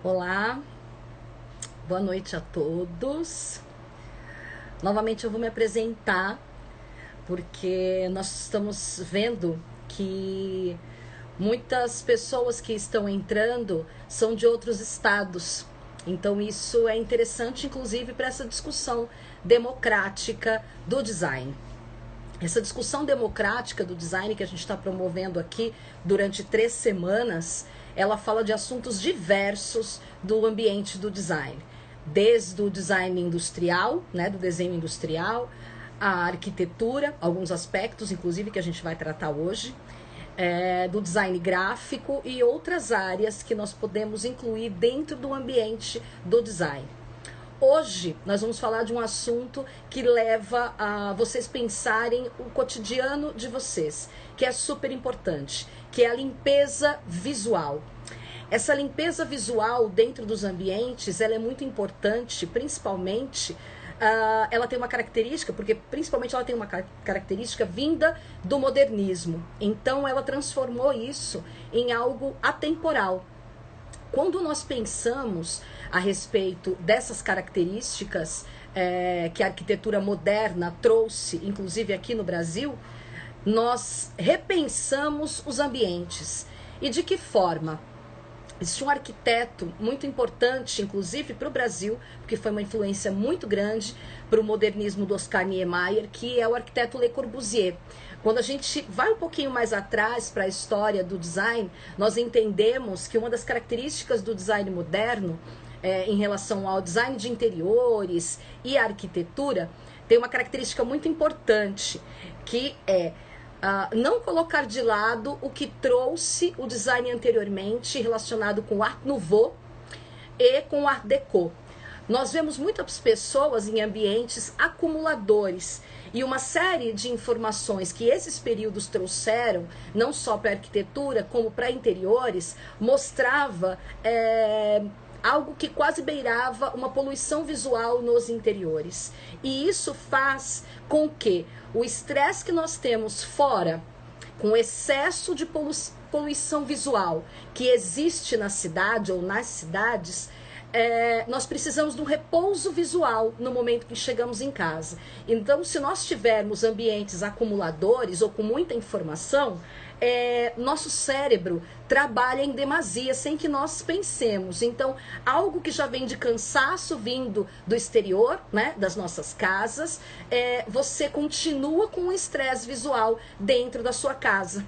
Olá, boa noite a todos. Novamente eu vou me apresentar porque nós estamos vendo que muitas pessoas que estão entrando são de outros estados. Então isso é interessante, inclusive, para essa discussão democrática do design. Essa discussão democrática do design que a gente está promovendo aqui durante 3 semanas, ela fala de assuntos diversos do ambiente do design. Desde o design industrial, né, do desenho industrial, a arquitetura, alguns aspectos, inclusive, que a gente vai tratar hoje, do design gráfico e outras áreas que nós podemos incluir dentro do ambiente do design. Hoje nós vamos falar de um assunto que leva a vocês pensarem o cotidiano de vocês, que é super importante, que é a limpeza visual. Essa limpeza visual dentro dos ambientes, ela é muito importante, principalmente, ela tem uma característica, porque principalmente ela tem uma característica vinda do modernismo. Então ela transformou isso em algo atemporal. Quando nós pensamos a respeito dessas características que a arquitetura moderna trouxe, inclusive aqui no Brasil, nós repensamos os ambientes. E de que forma? Existe um arquiteto muito importante, inclusive para o Brasil, porque foi uma influência muito grande para o modernismo do Oscar Niemeyer, que é o arquiteto Le Corbusier. Quando a gente vai um pouquinho mais atrás para a história do design, nós entendemos que uma das características do design moderno, em relação ao design de interiores e à arquitetura, tem uma característica muito importante, que é não colocar de lado o que trouxe o design anteriormente relacionado com o Art Nouveau e com o Art Deco. Nós vemos muitas pessoas em ambientes acumuladores e uma série de informações que esses períodos trouxeram, não só para a arquitetura como para interiores, mostrava algo que quase beirava uma poluição visual nos interiores. E isso faz com que o estresse que nós temos fora, com o excesso de poluição visual que existe na cidade ou nas cidades, nós precisamos de um repouso visual no momento que chegamos em casa. Então, se nós tivermos ambientes acumuladores ou com muita informação, nosso cérebro trabalha em demasia sem que nós pensemos. Então, algo que já vem de cansaço vindo do exterior, né, das nossas casas, você continua com um estresse visual dentro da sua casa.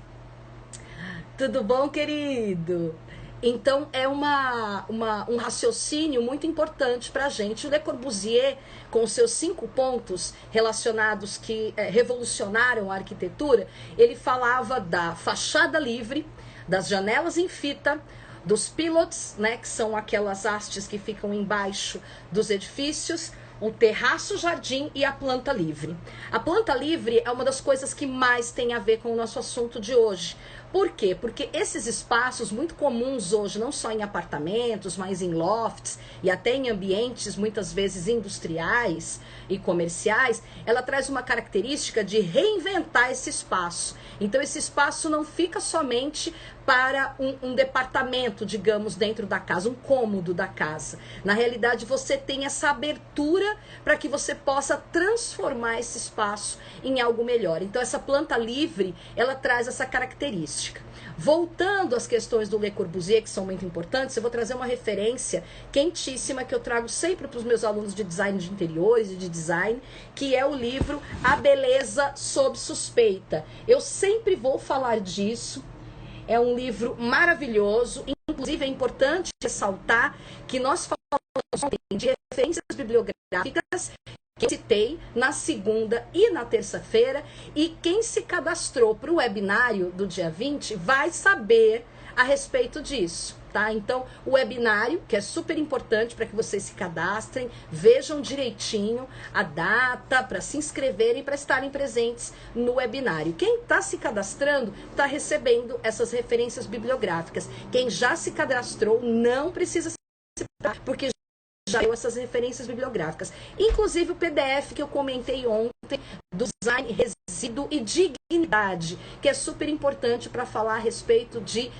Tudo bom, querido? Então é um raciocínio muito importante para a gente. O Le Corbusier, com seus 5 pontos relacionados que revolucionaram a arquitetura, ele falava da fachada livre, das janelas em fita, dos pilots, né, que são aquelas hastes que ficam embaixo dos edifícios, o terraço, jardim e a planta livre. A planta livre é uma das coisas que mais tem a ver com o nosso assunto de hoje. Por quê? Porque esses espaços muito comuns hoje, não só em apartamentos, mas em lofts e até em ambientes muitas vezes industriais e comerciais, ela traz uma característica de reinventar esse espaço. Então esse espaço não fica somente para um departamento, digamos, dentro da casa, um cômodo da casa. Na realidade, você tem essa abertura para que você possa transformar esse espaço em algo melhor. Então essa planta livre, ela traz essa característica. Voltando às questões do Le Corbusier, que são muito importantes, eu vou trazer uma referência quentíssima que eu trago sempre para os meus alunos de design de interiores e de design, que é o livro A Beleza Sob Suspeita. Eu sempre vou falar disso. É um livro maravilhoso, inclusive é importante ressaltar que nós falamos de referências bibliográficas que eu citei na segunda e na terça-feira, e quem se cadastrou para o webinário do dia 20 vai saber a respeito disso, tá? Então, o webinário, que é super importante para que vocês se cadastrem, vejam direitinho a data para se inscreverem, para estarem presentes no webinário. Quem está se cadastrando está recebendo essas referências bibliográficas. Quem já se cadastrou não precisa se preocupar, porque já deu essas referências bibliográficas. Inclusive o PDF que eu comentei ontem, do design, resíduo e dignidade, que é super importante para falar a respeito de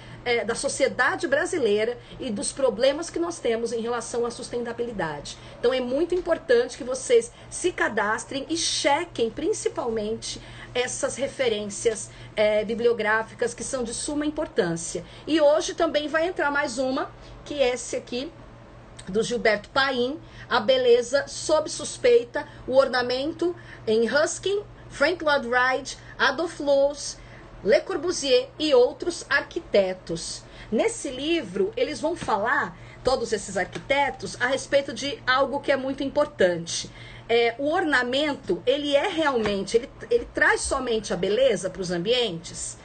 da sociedade brasileira e dos problemas que nós temos em relação à sustentabilidade. Então é muito importante que vocês se cadastrem e chequem principalmente essas referências bibliográficas que são de suma importância. E hoje também vai entrar mais uma, que é esse aqui, do Gilberto Paim, A Beleza Sob Suspeita, o Ornamento em Ruskin, Frank Lloyd Wright, Adolf Loos, Le Corbusier e outros arquitetos. Nesse livro, eles vão falar, todos esses arquitetos, a respeito de algo que é muito importante. O ornamento, ele é realmente, ele traz somente a beleza para os ambientes?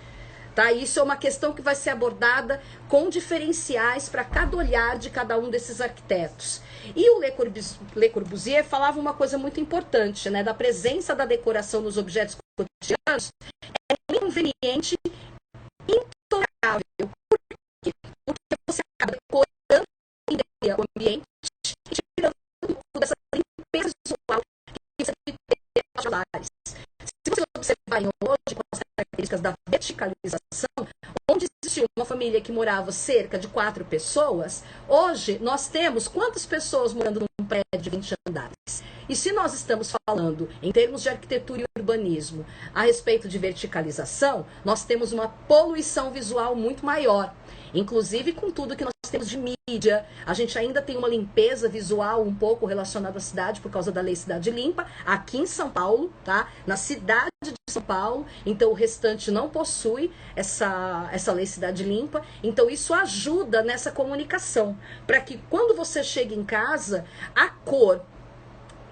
Tá? Isso é uma questão que vai ser abordada com diferenciais para cada olhar de cada um desses arquitetos. E o Le Corbusier falava uma coisa muito importante, né? Da presença da decoração nos objetos cotidianos é um inconveniente intolerável. Por quê? Porque você acaba decorando o ambiente e tirando um pouco dessa limpeza visual que você tem nos lares. Se você observar hoje com as características da verticalização, onde existia uma família que morava cerca de 4 pessoas, hoje nós temos quantas pessoas morando num prédio de 20 andares? E se nós estamos falando, em termos de arquitetura e urbanismo, a respeito de verticalização, nós temos uma poluição visual muito maior. Inclusive com tudo que nós temos de mídia, a gente ainda tem uma limpeza visual um pouco relacionada à cidade por causa da Lei Cidade Limpa, aqui em São Paulo, tá? Na cidade de São Paulo, então o restante não possui essa Lei Cidade Limpa, então isso ajuda nessa comunicação, para que quando você chega em casa, a cor,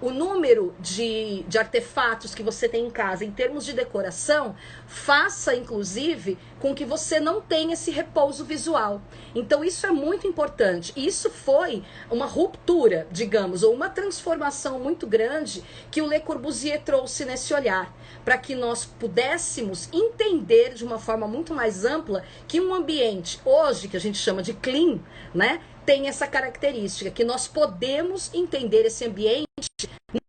o número de artefatos que você tem em casa em termos de decoração faça, inclusive, com que você não tenha esse repouso visual. Então isso é muito importante. Isso foi uma ruptura, digamos, ou uma transformação muito grande que o Le Corbusier trouxe nesse olhar, para que nós pudéssemos entender de uma forma muito mais ampla que um ambiente, hoje, que a gente chama de clean, né, tem essa característica, que nós podemos entender esse ambiente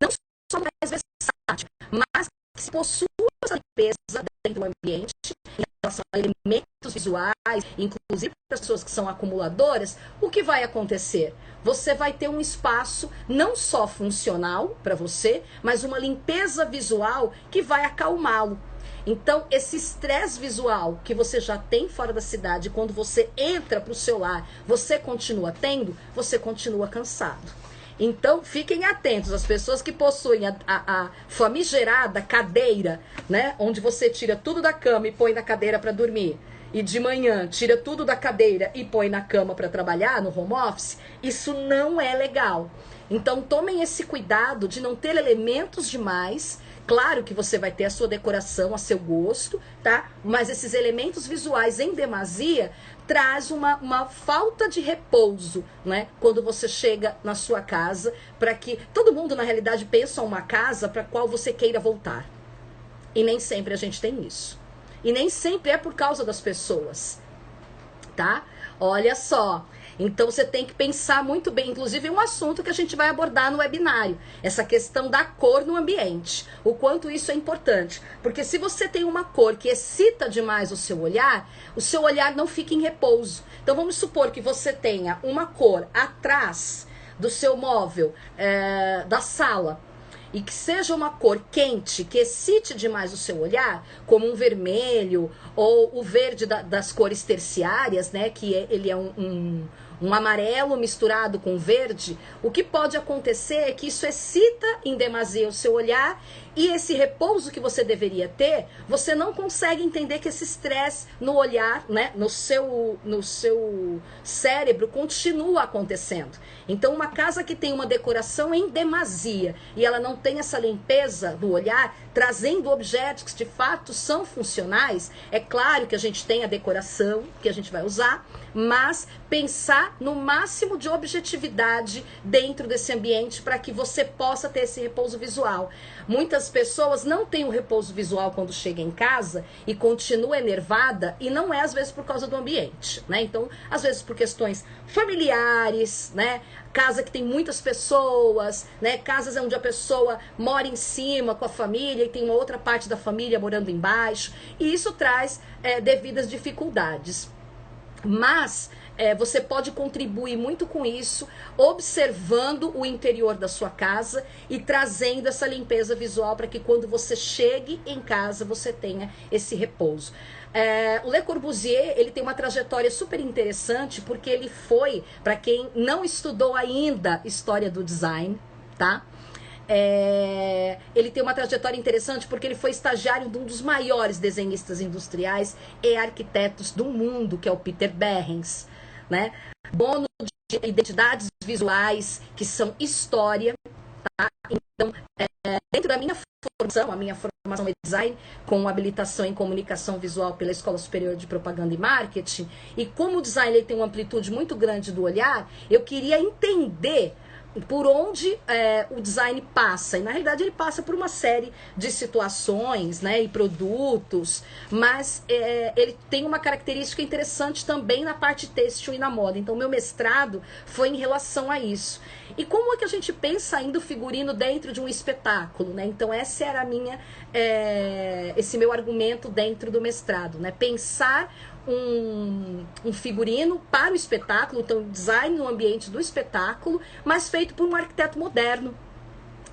não só mais versátil, mas que se possua essa limpeza dentro do ambiente, em relação a elementos visuais, inclusive pessoas que são acumuladoras, o que vai acontecer? Você vai ter um espaço não só funcional para você, mas uma limpeza visual que vai acalmá-lo. Então, esse estresse visual que você já tem fora da cidade, quando você entra para o seu lar, você continua tendo, você continua cansado. Então, fiquem atentos, as pessoas que possuem a famigerada cadeira, né, onde você tira tudo da cama e põe na cadeira para dormir, e de manhã tira tudo da cadeira e põe na cama para trabalhar, no home office, isso não é legal. Então, tomem esse cuidado de não ter elementos demais. Claro que você vai ter a sua decoração a seu gosto, tá? Mas esses elementos visuais em demasia traz uma falta de repouso, né? Quando você chega na sua casa, para que todo mundo na realidade pensa uma casa para qual você queira voltar. E nem sempre a gente tem isso. E nem sempre é por causa das pessoas, tá? Olha só. Então você tem que pensar muito bem, inclusive um assunto que a gente vai abordar no webinário, essa questão da cor no ambiente, o quanto isso é importante, porque se você tem uma cor que excita demais o seu olhar não fica em repouso. Então vamos supor que você tenha uma cor atrás do seu móvel, da sala, e que seja uma cor quente, que excite demais o seu olhar, como um vermelho ou o verde das cores terciárias, né, ele é um amarelo misturado com verde, o que pode acontecer é que isso excita em demasia o seu olhar e esse repouso que você deveria ter, você não consegue entender que esse estresse no olhar, né, no seu cérebro continua acontecendo. Então, uma casa que tem uma decoração em demasia e ela não tem essa limpeza do olhar, trazendo objetos que de fato são funcionais, é claro que a gente tem a decoração que a gente vai usar, mas pensar no máximo de objetividade dentro desse ambiente para que você possa ter esse repouso visual. Muitas pessoas não têm o repouso visual quando chega em casa e continua enervada, e não é às vezes por causa do ambiente, né? Então, às vezes por questões familiares, né? Casa que tem muitas pessoas, né? Casas onde a pessoa mora em cima com a família e tem uma outra parte da família morando embaixo, e isso traz devidas dificuldades. Mas você pode contribuir muito com isso, observando o interior da sua casa e trazendo essa limpeza visual para que quando você chegue em casa você tenha esse repouso. O Le Corbusier, ele tem uma trajetória super interessante, porque ele foi, para quem não estudou ainda história do design, tá? Ele tem uma trajetória interessante porque ele foi estagiário de um dos maiores desenhistas industriais e arquitetos do mundo, que é o Peter Behrens, né? Dono de identidades visuais que são história, tá? Então, dentro da minha formação, a minha formação é design, com habilitação em comunicação visual pela Escola Superior de Propaganda e Marketing, e como o design ele tem uma amplitude muito grande do olhar, eu queria entender por onde o design passa. E na realidade ele passa por uma série de situações, né, e produtos, mas ele tem uma característica interessante também na parte têxtil e na moda. Então meu mestrado foi em relação a isso. E como é que a gente pensa ainda o figurino dentro de um espetáculo, né? Então essa era a minha, esse meu argumento dentro do mestrado, né? Pensar um figurino para o espetáculo, então design no ambiente do espetáculo, mas feito por um arquiteto moderno.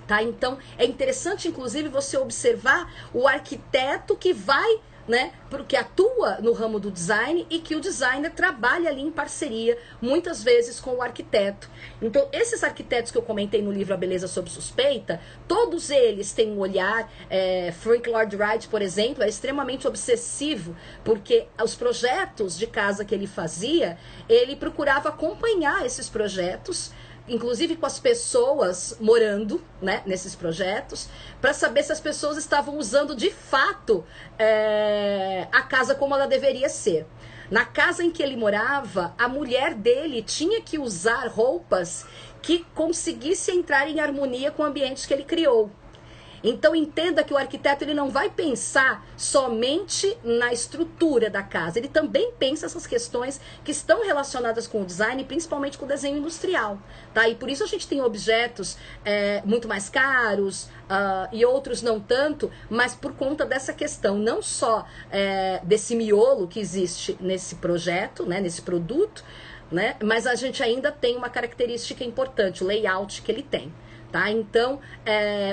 Tá? Então é interessante, inclusive, você observar o arquiteto que vai, né, porque atua no ramo do design e que o designer trabalha ali em parceria, muitas vezes com o arquiteto. Então, esses arquitetos que eu comentei no livro A Beleza Sob Suspeita, todos eles têm um olhar, Frank Lloyd Wright, por exemplo, é extremamente obsessivo, porque os projetos de casa que ele fazia, ele procurava acompanhar esses projetos, inclusive com as pessoas morando, né, nesses projetos, para saber se as pessoas estavam usando de fato a casa como ela deveria ser. Na casa em que ele morava, a mulher dele tinha que usar roupas que conseguissem entrar em harmonia com o ambiente que ele criou. Então entenda que o arquiteto ele não vai pensar somente na estrutura da casa, ele também pensa essas questões que estão relacionadas com o design, principalmente com o desenho industrial, tá? E por isso a gente tem objetos muito mais caros e outros não tanto, mas por conta dessa questão, não só desse miolo que existe nesse projeto, né, nesse produto, né, mas a gente ainda tem uma característica importante, o layout que ele tem. Tá? Então,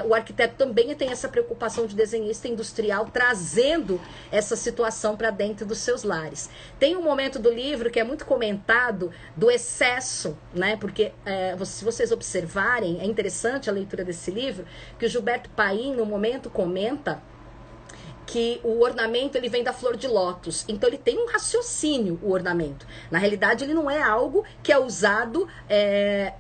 o arquiteto também tem essa preocupação de desenhista industrial, trazendo essa situação para dentro dos seus lares. Tem um momento do livro que é muito comentado do excesso, né? Porque se vocês observarem, é interessante a leitura desse livro, que o Gilberto Paim, no momento, comenta que o ornamento ele vem da flor de lótus, então ele tem um raciocínio, o ornamento. Na realidade ele não é algo que é usado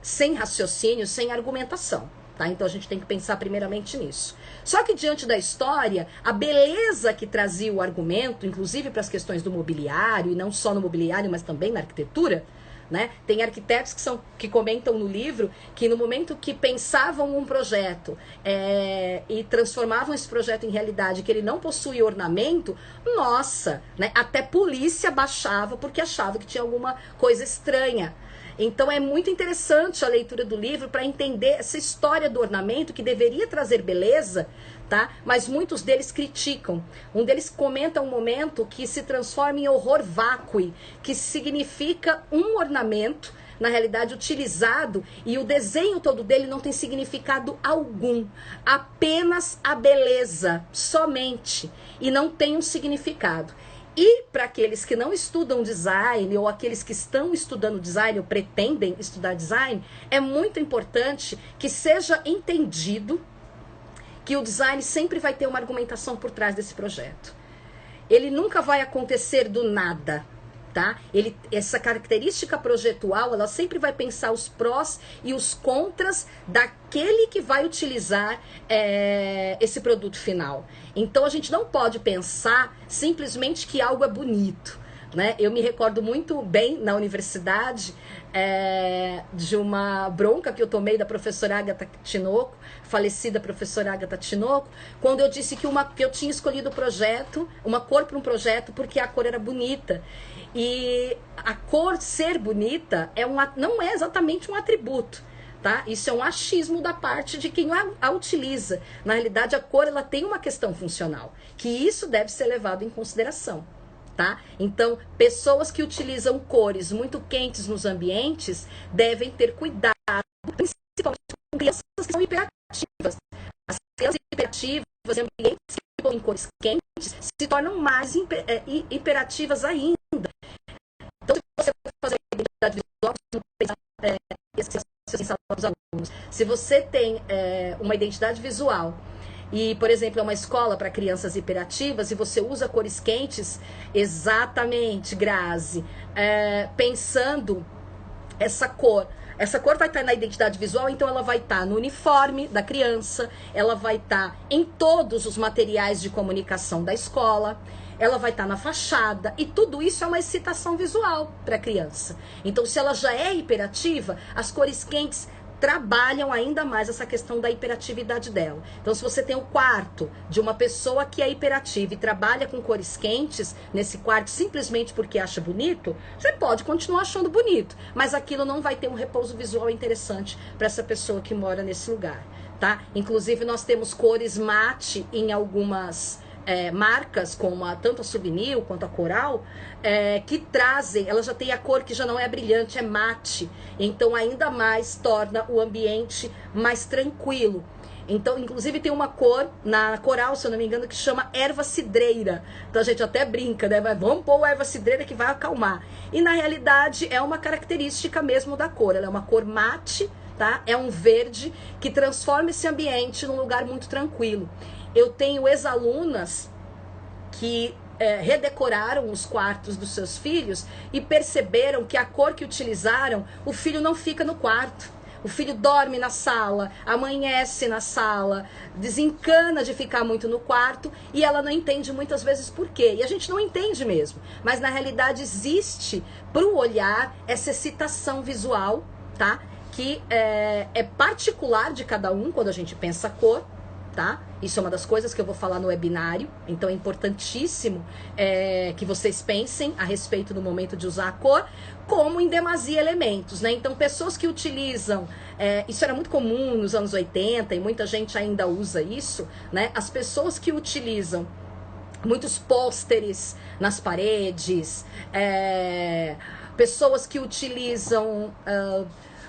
sem raciocínio, sem argumentação, tá? Então a gente tem que pensar primeiramente nisso. Só que diante da história, a beleza que trazia o argumento, inclusive para as questões do mobiliário, e não só no mobiliário, mas também na arquitetura, né? Tem arquitetos que comentam no livro que no momento que pensavam um projeto e transformavam esse projeto em realidade, que ele não possui ornamento, nossa, né? Até polícia baixava porque achava que tinha alguma coisa estranha. Então é muito interessante a leitura do livro para entender essa história do ornamento que deveria trazer beleza, tá? Mas muitos deles criticam. Um deles comenta um momento que se transforma em horror vacui, que significa um ornamento, na realidade utilizado, e o desenho todo dele não tem significado algum, apenas a beleza, somente, e não tem um significado. E para aqueles que não estudam design, ou aqueles que estão estudando design, ou pretendem estudar design, é muito importante que seja entendido que o design sempre vai ter uma argumentação por trás desse projeto. Ele nunca vai acontecer do nada, tá? Essa característica projetual, ela sempre vai pensar os prós e os contras daquele que vai utilizar esse produto final. Então a gente não pode pensar simplesmente que algo é bonito, né? Eu me recordo muito bem na universidade de uma bronca que eu tomei da professora Agatha Tinoco, falecida professora Agatha Tinoco, quando eu disse que eu tinha escolhido o projeto, uma cor para um projeto porque a cor era bonita. E a cor ser bonita não é exatamente um atributo, tá? Isso é um achismo da parte de quem a utiliza. Na realidade, a cor ela tem uma questão funcional, que isso deve ser levado em consideração. tá? Então, pessoas que utilizam cores muito quentes nos ambientes devem ter cuidado, principalmente com crianças que são hiperativas. As crianças hiperativas em ambientes que põem cores quentes se tornam mais hiperativas ainda. Então, se você for fazer a identidade visual, dos alunos, se você tem uma identidade visual e, por exemplo, é uma escola para crianças hiperativas e você usa cores quentes, exatamente, Grazi, pensando essa cor vai estar na identidade visual, então ela vai estar no uniforme da criança, ela vai estar em todos os materiais de comunicação da escola, ela vai estar na fachada, e tudo isso é uma excitação visual para a criança. Então, se ela já é hiperativa, as cores quentes trabalham ainda mais essa questão da hiperatividade dela. Então, se você tem o quarto de uma pessoa que é hiperativa e trabalha com cores quentes nesse quarto simplesmente porque acha bonito, você pode continuar achando bonito, mas aquilo não vai ter um repouso visual interessante para essa pessoa que mora nesse lugar, tá? Inclusive, nós temos cores mate em algumas marcas, como tanto a Souvenir quanto a Coral, que trazem, ela já tem a cor que já não é brilhante, é mate, então ainda mais torna o ambiente mais tranquilo. Então, inclusive tem uma cor na Coral, se eu não me engano, que chama erva cidreira. Então a gente até brinca, né? Vamos pôr a erva cidreira que vai acalmar. E na realidade é uma característica mesmo da cor, ela é uma cor mate, tá? É um verde que transforma esse ambiente num lugar muito tranquilo. Eu tenho ex-alunas que redecoraram os quartos dos seus filhos e perceberam que a cor que utilizaram, o filho não fica no quarto. O filho dorme na sala, amanhece na sala, desencana de ficar muito no quarto e ela não entende muitas vezes por quê. E a gente não entende mesmo, mas na realidade existe para o olhar essa excitação visual, tá? Que é particular de cada um quando a gente pensa cor. Tá? Isso é uma das coisas que eu vou falar no webinário, então é importantíssimo que vocês pensem a respeito do momento de usar a cor, como em demasia elementos, né? Então, pessoas que utilizam, isso era muito comum nos anos 80 e muita gente ainda usa isso, né? As pessoas que utilizam muitos pôsteres nas paredes, pessoas que utilizam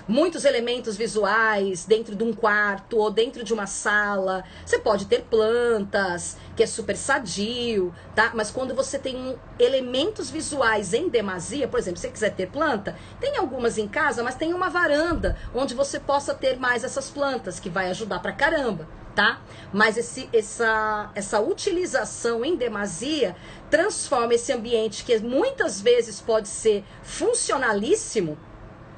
muitos elementos visuais dentro de um quarto ou dentro de uma sala. Você pode ter plantas, que é super sadio, tá? Mas quando você tem elementos visuais em demasia, por exemplo, se você quiser ter planta, tem algumas em casa, mas tem uma varanda onde você possa ter mais essas plantas, que vai ajudar pra caramba, tá? Mas essa utilização em demasia transforma esse ambiente, que muitas vezes pode ser funcionalíssimo,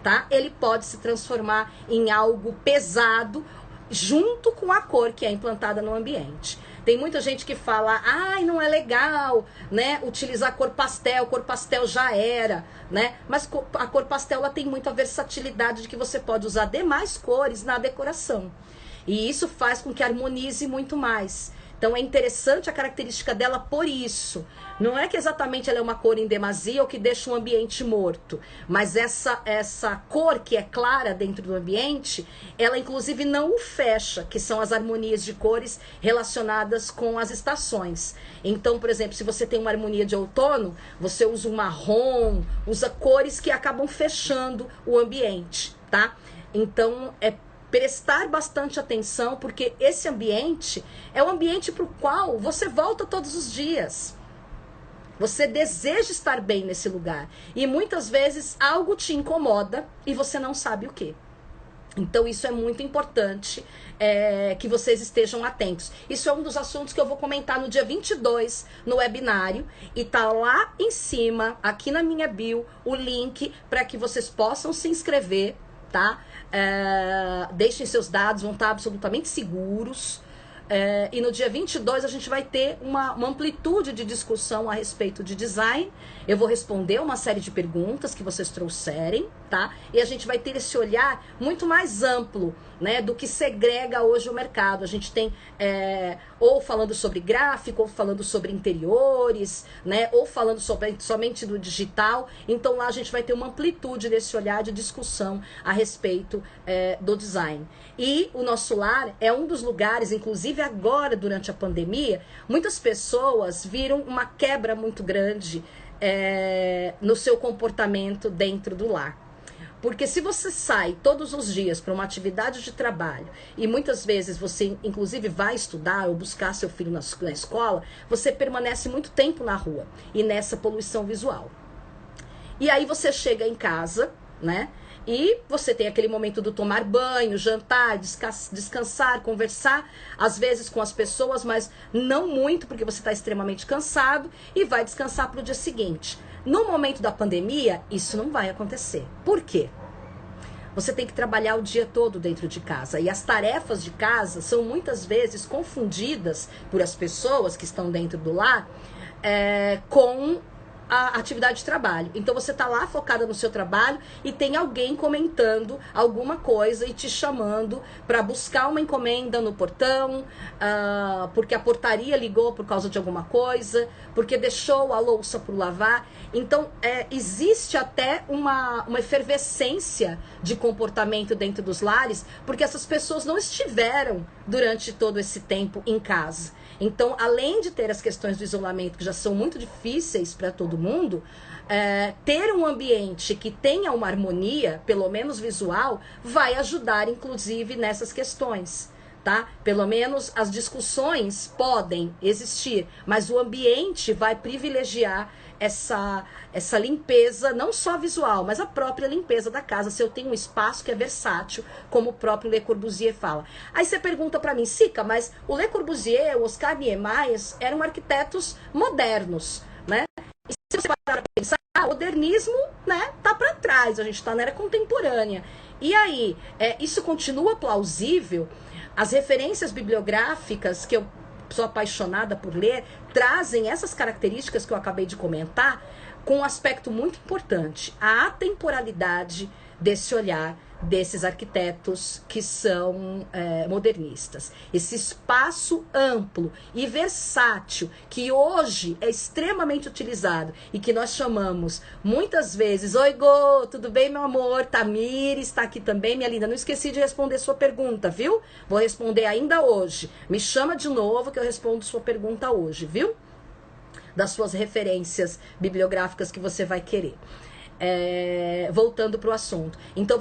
tá? Ele pode se transformar em algo pesado junto com a cor que é implantada no ambiente. Tem muita gente que fala, ai, não é legal, né, utilizar cor pastel já era, né? Mas a cor pastel ela tem muita versatilidade de que você pode usar demais cores na decoração. E isso faz com que harmonize muito mais. Então é interessante a característica dela por isso. Não é que exatamente ela é uma cor em demasia ou que deixa um ambiente morto, mas essa cor que é clara dentro do ambiente, ela inclusive não o fecha, que são as harmonias de cores relacionadas com as estações. Então, por exemplo, se você tem uma harmonia de outono, você usa um marrom, usa cores que acabam fechando o ambiente, tá? Então, prestar bastante atenção, porque esse ambiente é um ambiente para o qual você volta todos os dias. Você deseja estar bem nesse lugar. E muitas vezes algo te incomoda e você não sabe o quê. Então isso é muito importante que vocês estejam atentos. Isso é um dos assuntos que eu vou comentar no dia 22 no webinário. E tá lá em cima, aqui na minha bio, o link para que vocês possam se inscrever, tá? Deixem seus dados, vão estar absolutamente seguros. E no dia 22 a gente vai ter uma amplitude de discussão a respeito de design. Eu vou responder uma série de perguntas que vocês trouxerem, tá? E a gente vai ter esse olhar muito mais amplo, né, do que segrega hoje o mercado. A gente tem ou falando sobre gráfico, ou falando sobre interiores, né, ou falando somente do digital. Então lá a gente vai ter uma amplitude desse olhar de discussão a respeito do design. E o nosso lar é um dos lugares, inclusive agora durante a pandemia, muitas pessoas viram uma quebra muito grande no seu comportamento dentro do lar. Porque se você sai todos os dias para uma atividade de trabalho e muitas vezes você inclusive vai estudar ou buscar seu filho na escola, você permanece muito tempo na rua e nessa poluição visual. E aí você chega em casa, né? E você tem aquele momento do tomar banho, jantar, descansar, conversar, às vezes com as pessoas, mas não muito, porque você está extremamente cansado e vai descansar para o dia seguinte. No momento da pandemia, isso não vai acontecer. Por quê? Você tem que trabalhar o dia todo dentro de casa. E as tarefas de casa são muitas vezes confundidas por as pessoas que estão dentro do lar com a atividade de trabalho. Então você tá lá focada no seu trabalho e tem alguém comentando alguma coisa e te chamando para buscar uma encomenda no portão, porque a portaria ligou por causa de alguma coisa, porque deixou a louça por lavar. Então existe até uma efervescência de comportamento dentro dos lares, porque essas pessoas não estiveram durante todo esse tempo em casa. Então, além de ter as questões do isolamento, que já são muito difíceis para todo mundo, ter um ambiente que tenha uma harmonia, pelo menos visual, vai ajudar, inclusive, nessas questões, tá? Pelo menos as discussões podem existir, mas o ambiente vai privilegiar essa limpeza, não só visual, mas a própria limpeza da casa, se eu tenho um espaço que é versátil, como o próprio Le Corbusier fala. Aí você pergunta para mim, Sica, mas o Le Corbusier, o Oscar Niemeyer eram arquitetos modernos, né? E se você parar para pensar, o modernismo, né, tá para trás, a gente está na era contemporânea. E aí, isso continua plausível? As referências bibliográficas que eu sou apaixonada por ler, trazem essas características que eu acabei de comentar com um aspecto muito importante, a atemporalidade desse olhar desses arquitetos que são modernistas. Esse espaço amplo e versátil que hoje é extremamente utilizado e que nós chamamos muitas vezes, oi Gô, tudo bem meu amor? Tamires está aqui também, minha linda, não esqueci de responder sua pergunta, viu? Vou responder ainda hoje, me chama de novo que eu respondo sua pergunta hoje, viu? Das suas referências bibliográficas que você vai querer. Voltando para o assunto. Então,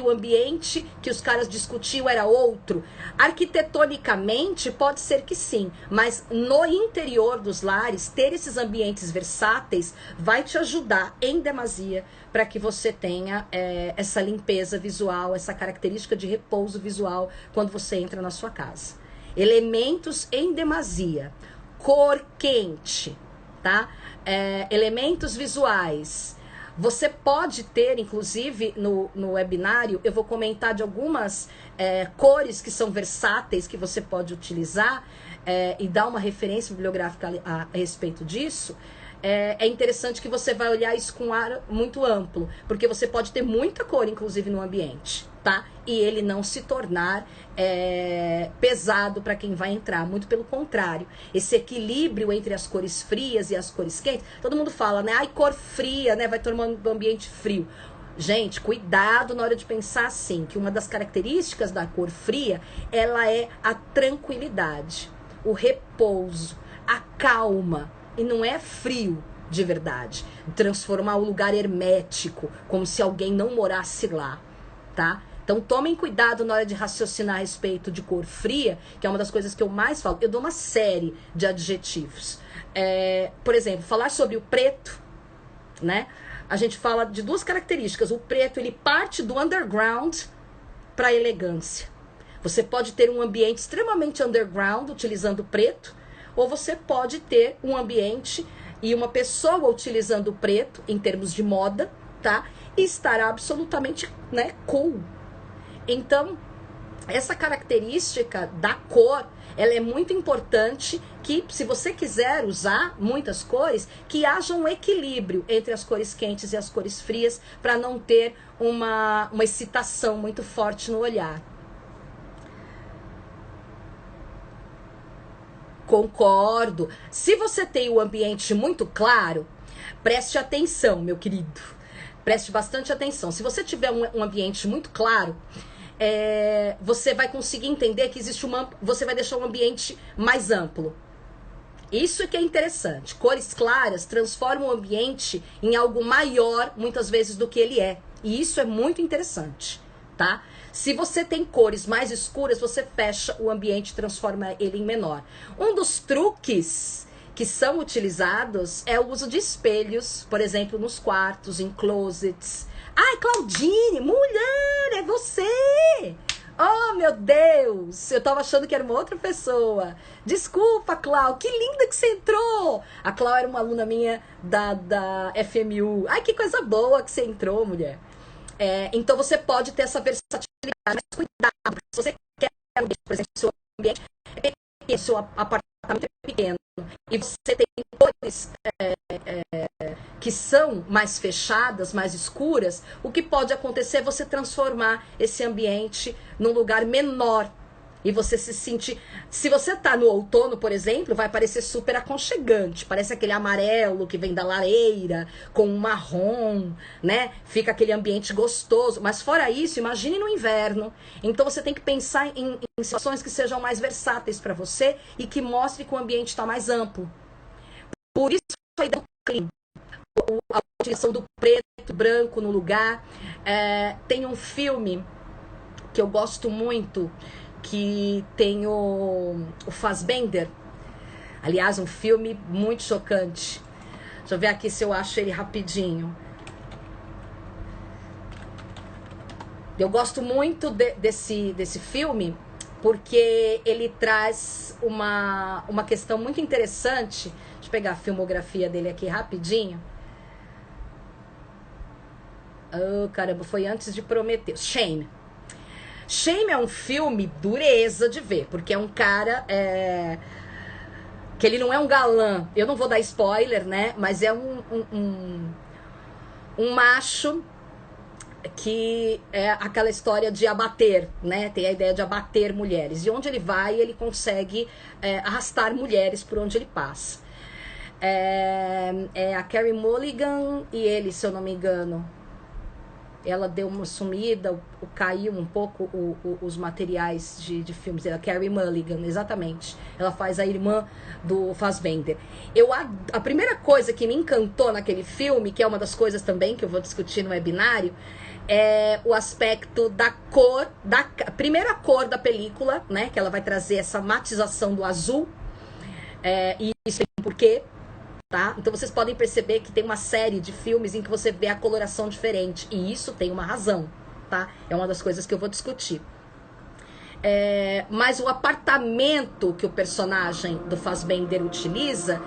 o ambiente que os caras discutiam era outro. Arquitetonicamente, pode ser que sim, mas no interior dos lares, ter esses ambientes versáteis vai te ajudar em demasia para que você tenha essa limpeza visual, essa característica de repouso visual quando você entra na sua casa. Elementos em demasia. Cor quente, tá? Elementos visuais. Você pode ter, inclusive, no webinário, eu vou comentar de algumas cores que são versáteis, que você pode utilizar e dar uma referência bibliográfica a respeito disso. É interessante que você vai olhar isso com um ar muito amplo, porque você pode ter muita cor, inclusive, no ambiente, tá? E ele não se tornar pesado para quem vai entrar, muito pelo contrário. Esse equilíbrio entre as cores frias e as cores quentes, todo mundo fala, né? Ai, cor fria, né? Vai tornando o ambiente frio. Gente, cuidado na hora de pensar assim, que uma das características da cor fria, ela é a tranquilidade, o repouso, a calma. E não é frio de verdade. Transformar o lugar hermético, como se alguém não morasse lá, tá? Então tomem cuidado na hora de raciocinar a respeito de cor fria, que é uma das coisas que eu mais falo. Eu dou uma série de adjetivos. Por exemplo, falar sobre o preto, né? A gente fala de duas características. O preto, ele parte do underground para a elegância. Você pode ter um ambiente extremamente underground utilizando o preto, ou você pode ter um ambiente e uma pessoa utilizando o preto, em termos de moda, tá? E estará absolutamente, né, cool. Então, essa característica da cor, ela é muito importante que, se você quiser usar muitas cores, que haja um equilíbrio entre as cores quentes e as cores frias, para não ter uma excitação muito forte no olhar. Concordo. Se você tem o ambiente muito claro, preste atenção, meu querido. Preste bastante atenção. Se você tiver um ambiente muito claro, você vai conseguir entender que existe você vai deixar um ambiente mais amplo. Isso é que é interessante. Cores claras transformam o ambiente em algo maior, muitas vezes, do que ele é. E isso é muito interessante, tá? Se você tem cores mais escuras, você fecha o ambiente e transforma ele em menor. Um dos truques que são utilizados é o uso de espelhos, por exemplo, nos quartos, em closets. Ai, Claudine, mulher, é você! Oh, meu Deus! Eu tava achando que era uma outra pessoa. Desculpa, Clau, que linda que você entrou! A Clau era uma aluna minha da FMU. Ai, que coisa boa que você entrou, mulher. Então você pode ter essa versatilidade, mas cuidado, porque se você quer, por exemplo, seu ambiente é pequeno, seu apartamento é pequeno, e você tem cores que são mais fechadas, mais escuras, o que pode acontecer é você transformar esse ambiente num lugar menor. E você se sentir... Se você tá no outono, por exemplo, vai parecer super aconchegante. Parece aquele amarelo que vem da lareira, com um marrom, né? Fica aquele ambiente gostoso. Mas fora isso, imagine no inverno. Então você tem que pensar em situações que sejam mais versáteis para você e que mostrem que o ambiente está mais amplo. Por isso a ideia do clean, a utilização do preto, branco no lugar. Tem um filme que eu gosto muito, que tem o Fassbender. Aliás, um filme muito chocante. Deixa eu ver aqui se eu acho ele rapidinho. Eu gosto muito desse filme, porque ele traz uma questão muito interessante. Deixa eu pegar a filmografia dele aqui rapidinho. Oh, caramba, foi antes de Prometheus. Shame. Shame é um filme dureza de ver, porque é um cara que ele não é um galã. Eu não vou dar spoiler, né? Mas é um macho que é aquela história de abater, né? Tem a ideia de abater mulheres. E onde ele vai, ele consegue arrastar mulheres por onde ele passa. É a Carey Mulligan e ele, se eu não me engano. Ela deu uma sumida, caiu um pouco os materiais de filmes dela. Carey Mulligan, exatamente. Ela faz a irmã do Fassbender. A primeira coisa que me encantou naquele filme, que é uma das coisas também que eu vou discutir no webinário, é o aspecto da cor, primeira cor da película, né? Que ela vai trazer essa matização do azul. E isso tem um porquê. Tá? Então vocês podem perceber que tem uma série de filmes em que você vê a coloração diferente. E isso tem uma razão, tá? É uma das coisas que eu vou discutir. Mas o apartamento que o personagem do Fassbender utiliza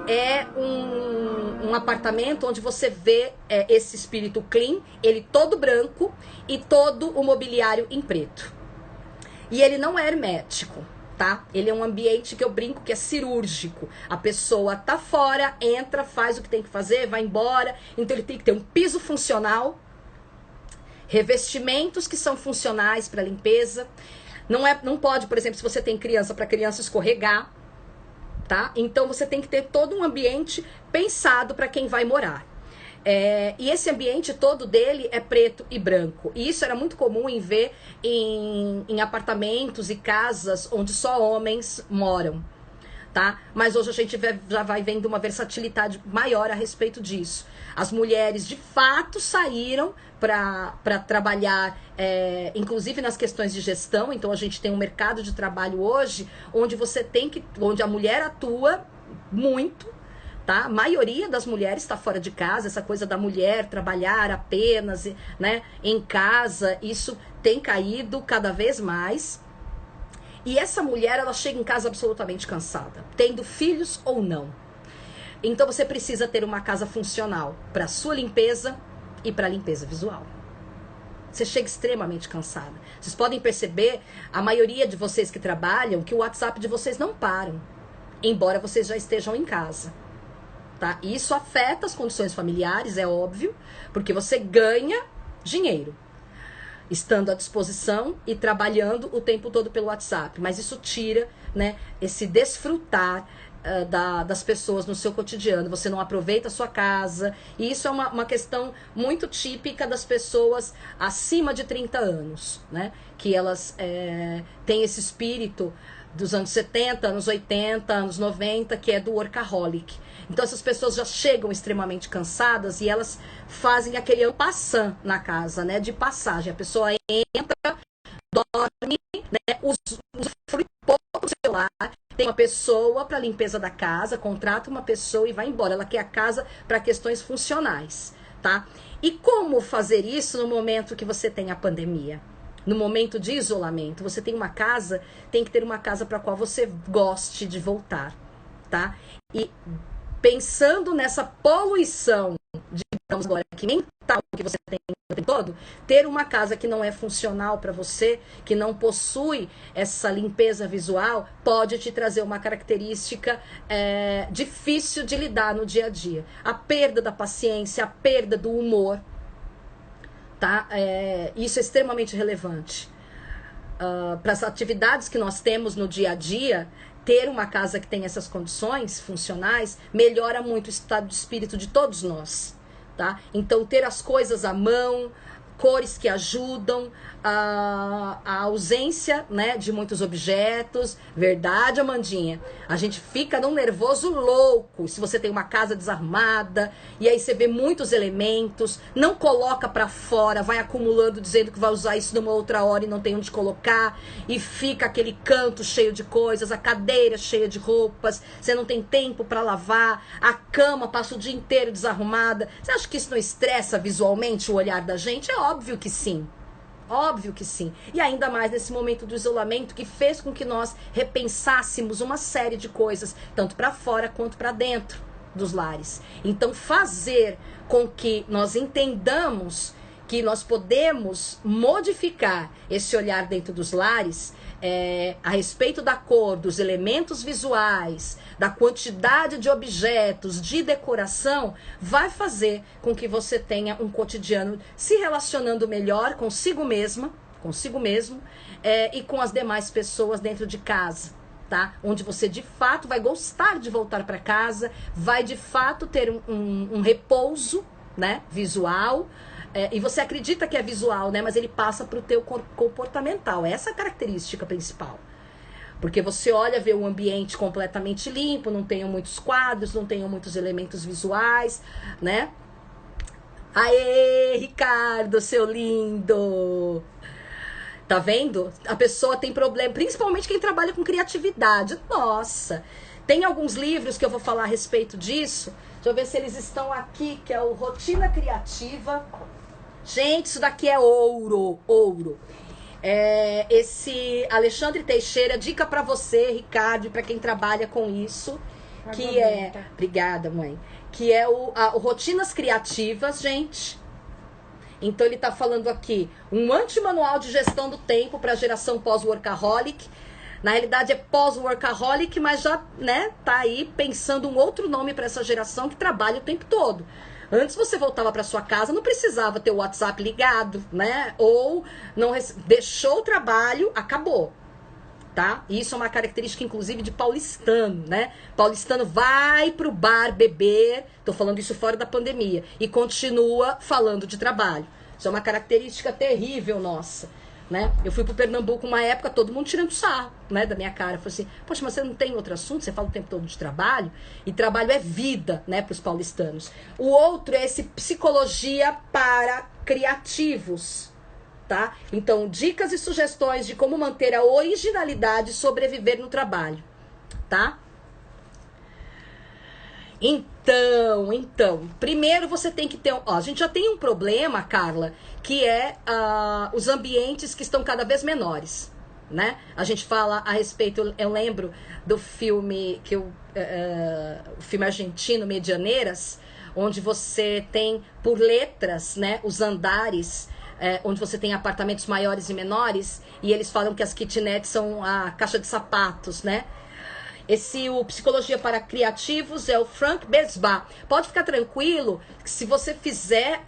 é um apartamento onde você vê esse espírito clean, ele todo branco e todo o mobiliário em preto. E ele não é hermético. Tá? Ele é um ambiente que eu brinco que é cirúrgico. A pessoa tá fora, entra, faz o que tem que fazer, vai embora. Então ele tem que ter um piso funcional, revestimentos que são funcionais para limpeza. Não pode, por exemplo, se você tem criança, para criança escorregar, tá? Então você tem que ter todo um ambiente pensado para quem vai morar. E esse ambiente todo dele é preto e branco. E isso era muito comum em ver em apartamentos e casas onde só homens moram, tá? Mas hoje a gente já vai vendo uma versatilidade maior a respeito disso. As mulheres de fato saíram para trabalhar, inclusive nas questões de gestão. Então a gente tem um mercado de trabalho hoje onde a mulher atua muito. Tá? A maioria das mulheres está fora de casa, essa coisa da mulher trabalhar apenas, né, em casa, isso tem caído cada vez mais. E essa mulher, ela chega em casa absolutamente cansada, tendo filhos ou não. Então você precisa ter uma casa funcional para sua limpeza e para limpeza visual. Você chega extremamente cansada. Vocês podem perceber, a maioria de vocês que trabalham, que o WhatsApp de vocês não param, embora vocês já estejam em casa. Tá? Isso afeta as condições familiares, é óbvio, porque você ganha dinheiro estando à disposição e trabalhando o tempo todo pelo WhatsApp. Mas isso tira, né, esse desfrutar das pessoas no seu cotidiano. Você não aproveita a sua casa. E isso é uma questão muito típica das pessoas acima de 30 anos, né? Que elas têm esse espírito dos anos 70, anos 80, anos 90, que é do workaholic. Então essas pessoas já chegam extremamente cansadas e elas fazem aquele en passant na casa, né? De passagem. A pessoa entra, dorme, né? Usufrui pouco do celular, tem uma pessoa para limpeza da casa, contrata uma pessoa e vai embora. Ela quer a casa para questões funcionais, tá? E como fazer isso no momento que você tem a pandemia? No momento de isolamento, você tem uma casa, tem que ter uma casa para a qual você goste de voltar, tá? E pensando nessa poluição, digamos agora, que mental que você tem o tempo todo, ter uma casa que não é funcional para você, que não possui essa limpeza visual, pode te trazer uma característica difícil de lidar no dia a dia. A perda da paciência, a perda do humor, tá? Isso é extremamente relevante. Para as atividades que nós temos no dia a dia, ter uma casa que tem essas condições funcionais melhora muito o estado de espírito de todos nós, tá? Então, ter as coisas à mão, cores que ajudam, a ausência, né, de muitos objetos. Verdade, Amandinha? A gente fica num nervoso louco se você tem uma casa desarmada e aí você vê muitos elementos, não coloca pra fora, vai acumulando dizendo que vai usar isso numa outra hora e não tem onde colocar, e fica aquele canto cheio de coisas, a cadeira cheia de roupas, você não tem tempo pra lavar, a cama passa o dia inteiro desarrumada. Você acha que isso não estressa visualmente o olhar da gente? É óbvio que sim. Óbvio que sim. E ainda mais nesse momento do isolamento, que fez com que nós repensássemos uma série de coisas, tanto para fora quanto para dentro dos lares. Então, fazer com que nós entendamos que nós podemos modificar esse olhar dentro dos lares, a respeito da cor, dos elementos visuais, da quantidade de objetos, de decoração, vai fazer com que você tenha um cotidiano se relacionando melhor consigo mesma, consigo mesmo, e com as demais pessoas dentro de casa, tá? Onde você de fato vai gostar de voltar para casa, vai de fato ter um repouso, né, visual. E você acredita que é visual, né? Mas ele passa para o teu comportamental. Essa é a característica principal. Porque você olha, vê o ambiente completamente limpo, não tenho muitos quadros, não tenho muitos elementos visuais, né? Aê, Ricardo, seu lindo! Tá vendo? A pessoa tem problema, principalmente quem trabalha com criatividade. Nossa! Tem alguns livros que eu vou falar a respeito disso. Deixa eu ver se eles estão aqui, que é o Rotina Criativa. Gente, isso daqui é ouro, ouro. Esse Alexandre Teixeira, dica pra você, Ricardo, pra quem trabalha com isso, que é... Obrigada, mãe. Que é o Rotinas Criativas, gente. Então ele tá falando aqui, um antimanual de gestão do tempo pra geração pós-workaholic. Na realidade é pós-workaholic, mas já, né, tá aí pensando um outro nome pra essa geração que trabalha o tempo todo. Antes você voltava para sua casa, não precisava ter o WhatsApp ligado, né? Ou não deixou o trabalho, acabou, tá? Isso é uma característica, inclusive, de paulistano, né? Paulistano vai pro bar beber, tô falando isso fora da pandemia, e continua falando de trabalho. Isso é uma característica terrível nossa, né? Eu fui pro Pernambuco uma época, todo mundo tirando sarro, né, da minha cara. Eu falei assim, poxa, mas você não tem outro assunto? Você fala o tempo todo de trabalho? E trabalho é vida, né, pros paulistanos. O outro é esse psicologia para criativos, tá? Então, dicas e sugestões de como manter a originalidade e sobreviver no trabalho, tá? Então, primeiro você tem que ter... Ó, a gente já tem um problema, Carla, que é os ambientes que estão cada vez menores, né? A gente fala a respeito... Eu lembro do filme, o filme argentino, Medianeiras, onde você tem, por letras, né, os andares... onde você tem apartamentos maiores e menores, e eles falam que as kitnets são a caixa de sapatos, né? O Psicologia para Criativos é o Frank Besbach. Pode ficar tranquilo que se você fizer,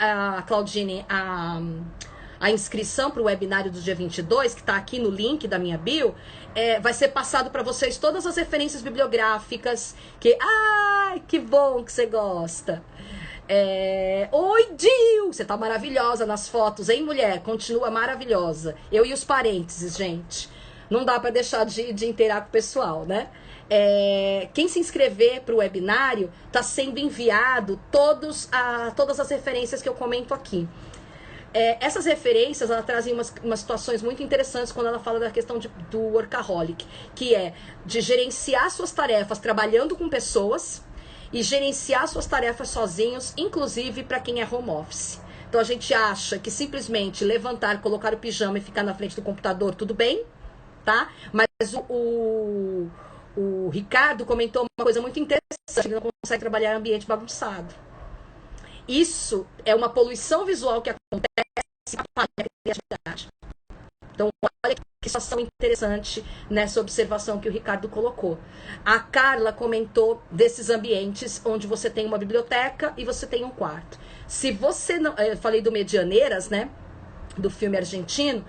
Claudine, a inscrição para o webinário do dia 22, que está aqui no link da minha bio, vai ser passado para vocês todas as referências bibliográficas. Que bom que você gosta. Oi, Dil! Você tá maravilhosa nas fotos, hein, mulher? Continua maravilhosa. Eu e os parênteses, gente. não dá para deixar de inteirar com o pessoal, né? Quem se inscrever para o webinário está sendo enviado todas as referências que eu comento aqui. Essas referências, ela trazem umas situações muito interessantes quando ela fala da questão do workaholic, que é de gerenciar suas tarefas trabalhando com pessoas e gerenciar suas tarefas sozinhos, inclusive para quem é home office. Então a gente acha que simplesmente levantar, colocar o pijama e ficar na frente do computador, tudo bem, tá? Mas o Ricardo comentou uma coisa muito interessante, ele não consegue trabalhar em ambiente bagunçado. Isso é uma poluição visual que acontece com a criatividade. Então, olha que situação interessante nessa observação que o Ricardo colocou. A Carla comentou desses ambientes onde você tem uma biblioteca e você tem um quarto. Se você não... Eu falei do Medianeiras, né? Do filme argentino.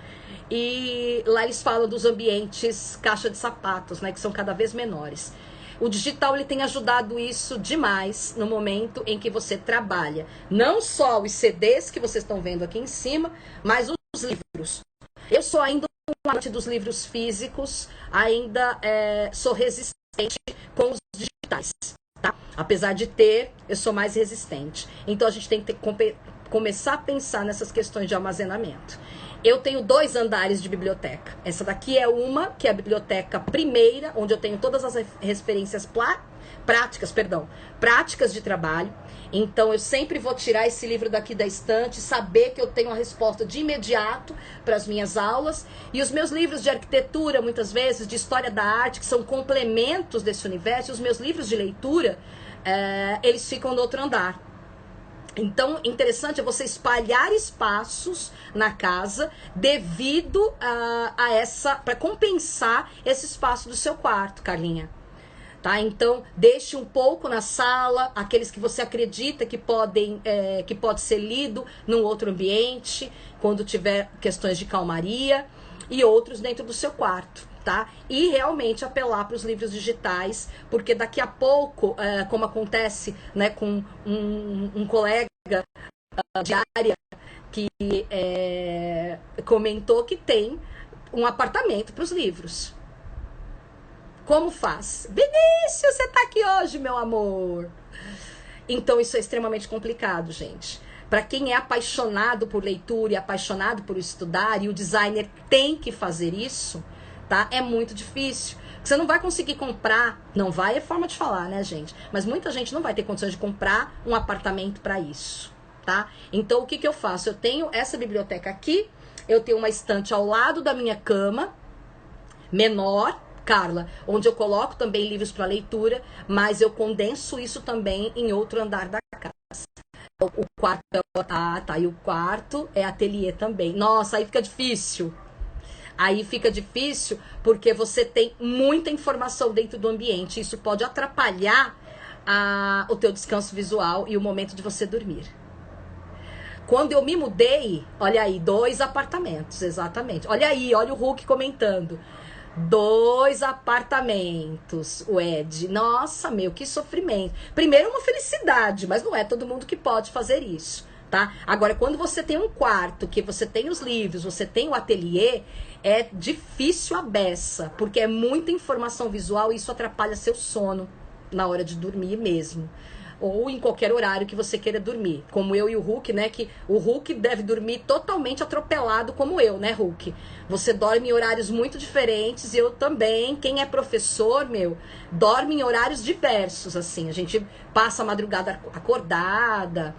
E lá eles falam dos ambientes caixa de sapatos, né? Que são cada vez menores. O digital ele tem ajudado isso demais no momento em que você trabalha. Não só os CDs que vocês estão vendo aqui em cima, mas os livros. Eu sou ainda um amante dos livros físicos, ainda sou resistente com os digitais, tá? Apesar de eu sou mais resistente. Então a gente tem que começar a pensar nessas questões de armazenamento. Eu tenho 2 andares de biblioteca. Essa daqui é uma, que é a biblioteca primeira, onde eu tenho todas as referências práticas de trabalho. Então, eu sempre vou tirar esse livro daqui da estante, saber que eu tenho a resposta de imediato para as minhas aulas. E os meus livros de arquitetura, muitas vezes, de história da arte, que são complementos desse universo, e os meus livros de leitura, eles ficam no outro andar. Então, interessante é você espalhar espaços na casa devido para compensar esse espaço do seu quarto, Carlinha. Tá? Então, deixe um pouco na sala, aqueles que você acredita que pode ser lido num outro ambiente, quando tiver questões de calmaria, e outros dentro do seu quarto. Tá? E realmente apelar para os livros digitais, porque daqui a pouco, como acontece, né, com um colega de área que comentou que tem um apartamento para os livros. Como faz? Vinícius, você tá aqui hoje, meu amor. Então isso é extremamente complicado, gente. Para quem é apaixonado por leitura e apaixonado por estudar, e o designer tem que fazer isso, tá? É muito difícil. Você não vai conseguir comprar, não vai é forma de falar, né, gente? Mas muita gente não vai ter condições de comprar um apartamento para isso, tá? Então o que eu faço? Eu tenho essa biblioteca aqui, eu tenho uma estante ao lado da minha cama, menor, Carla, onde eu coloco também livros para leitura, mas eu condenso isso também em outro andar da casa. O quarto e o quarto é ateliê também. Nossa, aí fica difícil. Aí fica difícil porque você tem muita informação dentro do ambiente. Isso pode atrapalhar o teu descanso visual e o momento de você dormir. Quando eu me mudei, olha aí, 2 apartamentos, exatamente. Olha aí, olha o Hulk comentando. 2 apartamentos, o Ed. Nossa, meu, que sofrimento. Primeiro, uma felicidade, mas não é todo mundo que pode fazer isso, tá? Agora, quando você tem um quarto, que você tem os livros, você tem o ateliê, é difícil a beça, porque é muita informação visual e isso atrapalha seu sono na hora de dormir mesmo. Ou em qualquer horário que você queira dormir. Como eu e o Hulk, né? Que o Hulk deve dormir totalmente atropelado como eu, né, Hulk? Você dorme em horários muito diferentes e eu também. Quem é professor, meu, dorme em horários diversos, assim. A gente passa a madrugada acordada.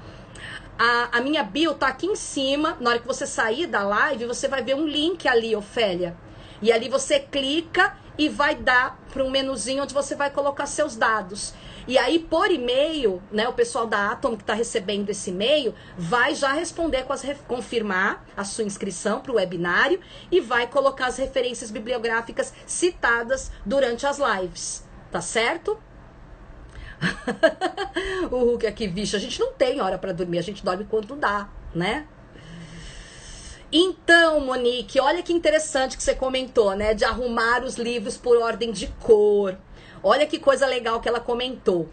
A minha bio tá aqui em cima. Na hora que você sair da live, você vai ver um link ali, Ofélia. E ali você clica e vai dar para um menuzinho onde você vai colocar seus dados. E aí, por e-mail, né, o pessoal da Atom que está recebendo esse e-mail vai já responder confirmar a sua inscrição para o webinário e vai colocar as referências bibliográficas citadas durante as lives. Tá certo? O Hulk aqui, bicho, a gente não tem hora para dormir, a gente dorme quando dá, né? Então, Monique, olha que interessante que você comentou, né? De arrumar os livros por ordem de cor. Olha que coisa legal que ela comentou.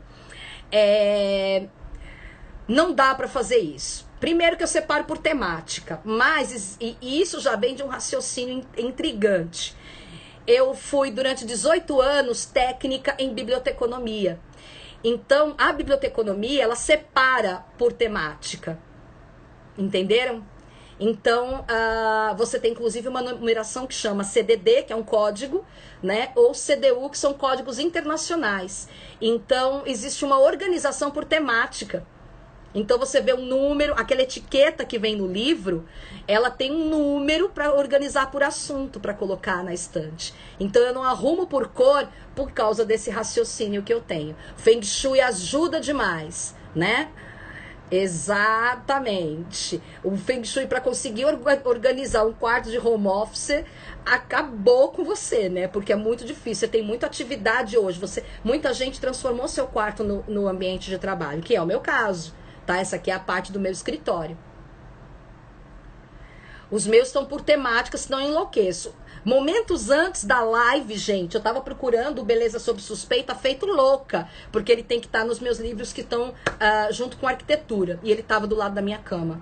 Não dá para fazer isso. Primeiro que eu separo por temática, mas e isso já vem de um raciocínio intrigante. eu fui durante 18 anos técnica em biblioteconomia. Então, a biblioteconomia, ela separa por temática. Entenderam? Então, você tem inclusive uma numeração que chama CDD, que é um código, né? Ou CDU, que são códigos internacionais. Então, existe uma organização por temática. Então, você vê um número, aquela etiqueta que vem no livro, ela tem um número para organizar por assunto, para colocar na estante. Então, eu não arrumo por cor por causa desse raciocínio que eu tenho. Feng Shui ajuda demais, né? Exatamente. O Feng Shui, para conseguir organizar um quarto de home office, acabou com você, né? Porque é muito difícil. Você tem muita atividade hoje. Muita gente transformou seu quarto no ambiente de trabalho, que é o meu caso, tá? Essa aqui é a parte do meu escritório. Os meus estão por temática, senão eu enlouqueço. Momentos antes da live, gente, eu tava procurando o Beleza Sob Suspeita feito louca, porque ele tem que estar nos meus livros que estão junto com a arquitetura. E ele tava do lado da minha cama.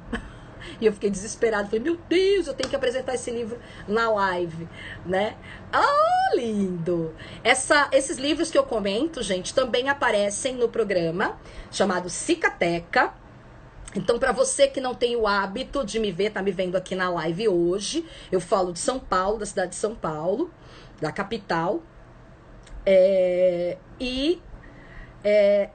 E eu fiquei desesperada. Falei, meu Deus, eu tenho que apresentar esse livro na live, né? Ah, lindo! Esses livros que eu comento, gente, também aparecem no programa chamado Cicateca. Então, para você que não tem o hábito de me ver, tá me vendo aqui na live hoje, eu falo de São Paulo, da cidade de São Paulo, da capital.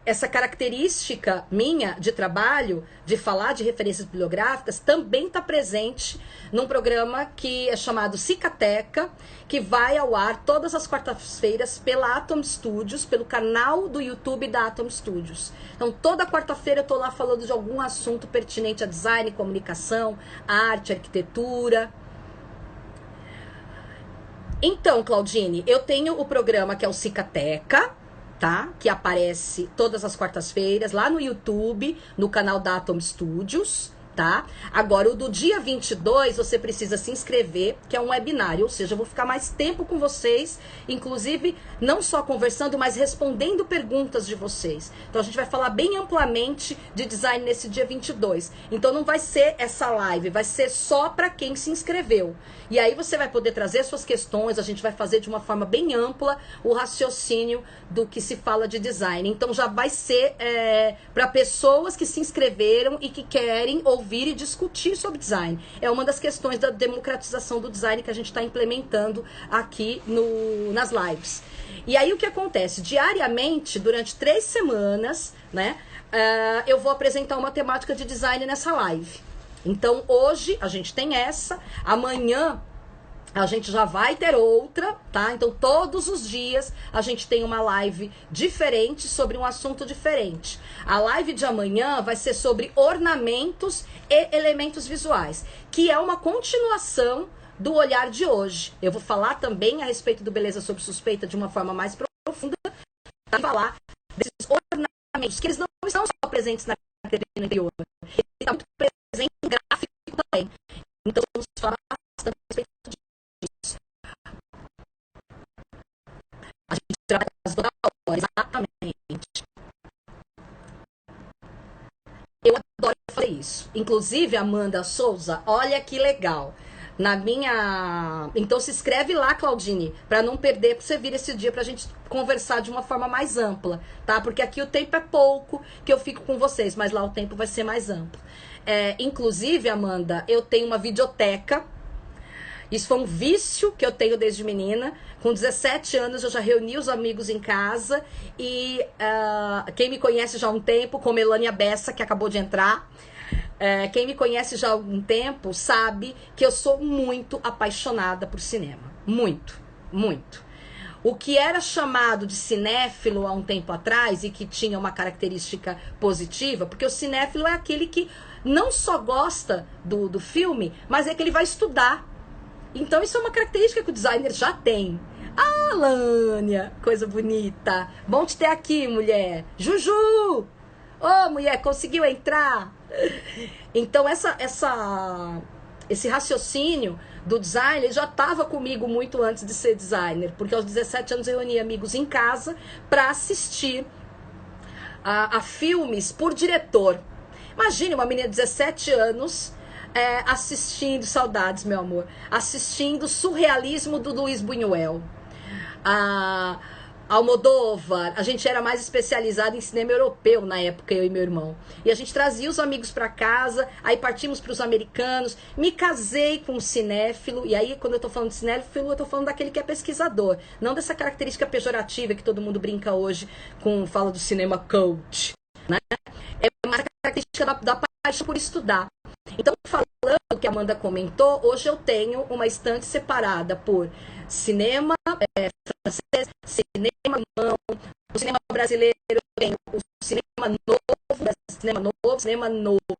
Essa característica minha de trabalho, de falar de referências bibliográficas, também está presente num programa que é chamado Cicateca, que vai ao ar todas as quartas-feiras pela Atom Studios, pelo canal do YouTube da Atom Studios. Então, toda quarta-feira eu tô lá falando de algum assunto pertinente a design, comunicação, arte, arquitetura. Então, Claudine, eu tenho o programa que é o Cicateca, tá? Que aparece todas as quartas-feiras lá no YouTube, no canal da Atom Studios, tá? Agora, o do dia 22, você precisa se inscrever, que é um webinário, ou seja, eu vou ficar mais tempo com vocês, inclusive, não só conversando, mas respondendo perguntas de vocês. Então, a gente vai falar bem amplamente de design nesse dia 22. Então, não vai ser essa live, vai ser só para quem se inscreveu. E aí, você vai poder trazer suas questões, a gente vai fazer de uma forma bem ampla o raciocínio do que se fala de design. Então, já vai ser para pessoas que se inscreveram e que querem ouvir e discutir sobre design. É uma das questões da democratização do design que a gente está implementando aqui nas lives. E aí o que acontece? Diariamente, durante 3 semanas, né, eu vou apresentar uma temática de design nessa live. Então hoje a gente tem essa, amanhã a gente já vai ter outra, tá? Então, todos os dias a gente tem uma live diferente sobre um assunto diferente. A live de amanhã vai ser sobre ornamentos e elementos visuais, que é uma continuação do olhar de hoje. Eu vou falar também a respeito do Beleza Sob Suspeita de uma forma mais profunda, para falar desses ornamentos, que eles não estão só presentes na arquitetura interior, ele está muito presente no gráfico também. Então, vamos falar bastante a respeito disso. A gente trabalha toda hora, exatamente. Eu adoro fazer isso. Inclusive, Amanda Souza, olha que legal. Então se inscreve lá, Claudine, para não perder, para você vir esse dia pra gente conversar de uma forma mais ampla, tá? Porque aqui o tempo é pouco que eu fico com vocês, mas lá o tempo vai ser mais amplo. Inclusive, Amanda, eu tenho uma videoteca. Isso foi um vício que eu tenho desde menina. Com 17 anos eu já reuni os amigos em casa e quem me conhece já há um tempo, como Melania Bessa, que acabou de entrar, quem me conhece já há algum tempo sabe que eu sou muito apaixonada por cinema. Muito, muito. O que era chamado de cinéfilo há um tempo atrás e que tinha uma característica positiva, porque o cinéfilo é aquele que não só gosta do filme, mas é que ele vai estudar. Então isso é uma característica que o designer já tem. Ah, Lânia, coisa bonita. Bom te ter aqui, mulher. Juju! Ô, mulher, conseguiu entrar? Então esse raciocínio do design, ele já estava comigo muito antes de ser designer, porque aos 17 anos eu reunia amigos em casa para assistir a filmes por diretor. Imagine uma menina de 17 anos assistindo, saudades, meu amor, assistindo Surrealismo do Luiz Buñuel. A Almodóvar, a gente era mais especializado em cinema europeu na época, eu e meu irmão. E a gente trazia os amigos para casa, aí partimos para os americanos. Me casei com um cinéfilo, e aí quando eu tô falando de cinéfilo, eu tô falando daquele que é pesquisador, não dessa característica pejorativa que todo mundo brinca hoje com fala do cinema cult, né? É uma característica da paixão por estudar. Então, falando o que a Amanda comentou, hoje eu tenho uma estante separada por cinema francês, cinema alemão, o cinema brasileiro, eu tenho o cinema novo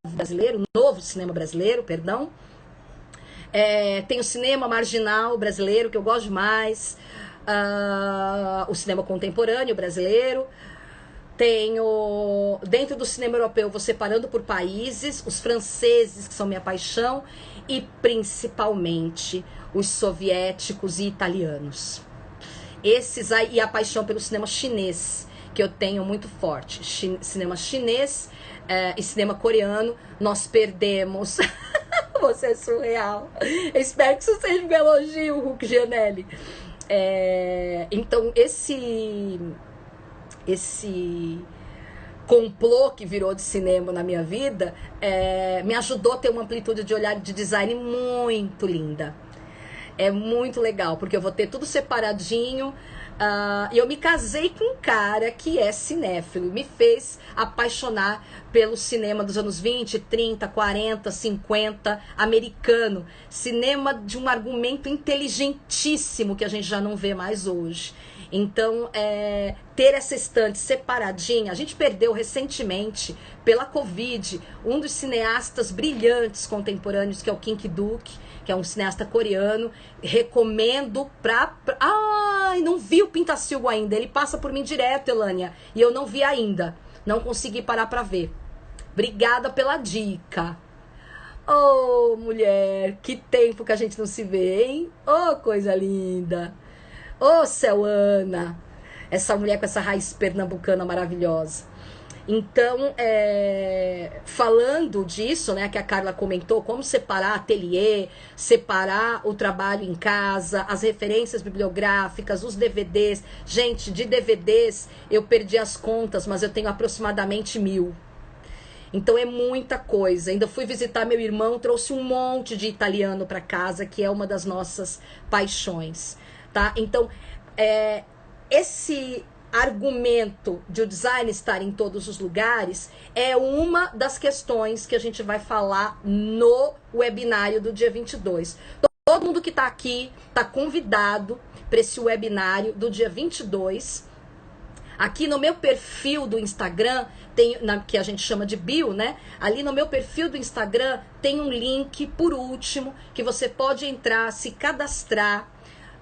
brasileiro, novo cinema brasileiro, perdão. Tem o cinema marginal brasileiro, que eu gosto demais, o cinema contemporâneo brasileiro. Tenho, dentro do cinema europeu, vou separando por países, os franceses, que são minha paixão, e principalmente os soviéticos e italianos. Esses aí, e a paixão pelo cinema chinês, que eu tenho muito forte. Cinema chinês e cinema coreano, nós perdemos. Você é surreal. Eu espero que isso seja um elogio, Hulk Gianelli. Então, esse complô que virou de cinema na minha vida me ajudou a ter uma amplitude de olhar de design muito linda. É muito legal, porque eu vou ter tudo separadinho. E eu me casei com um cara que é cinéfilo, me fez apaixonar pelo cinema dos anos 20, 30, 40, 50, americano. Cinema de um argumento inteligentíssimo que a gente já não vê mais hoje. Então, ter essa estante separadinha, a gente perdeu recentemente, pela Covid, um dos cineastas brilhantes contemporâneos, que é o Kim Ki-duk, que é um cineasta coreano. Recomendo Ai, não vi o Pintacilgo ainda, ele passa por mim direto, Elânia, e eu não vi ainda, não consegui parar pra ver. Obrigada pela dica. Oh, mulher, que tempo que a gente não se vê, hein? Oh, coisa linda. Ô, Ceuana, essa mulher com essa raiz pernambucana maravilhosa. Então, falando disso, né, que a Carla comentou, como separar ateliê, separar o trabalho em casa, as referências bibliográficas, os DVDs. Gente, de DVDs eu perdi as contas, mas eu tenho aproximadamente 1000. Então é muita coisa. Ainda fui visitar meu irmão, trouxe um monte de italiano para casa, que é uma das nossas paixões. Tá? Então, esse argumento de o design estar em todos os lugares é uma das questões que a gente vai falar no webinário do dia 22. Todo mundo que está aqui está convidado para esse webinário do dia 22. Aqui no meu perfil do Instagram, que a gente chama de bio, né? Ali no meu perfil do Instagram tem um link, por último, que você pode entrar, se cadastrar.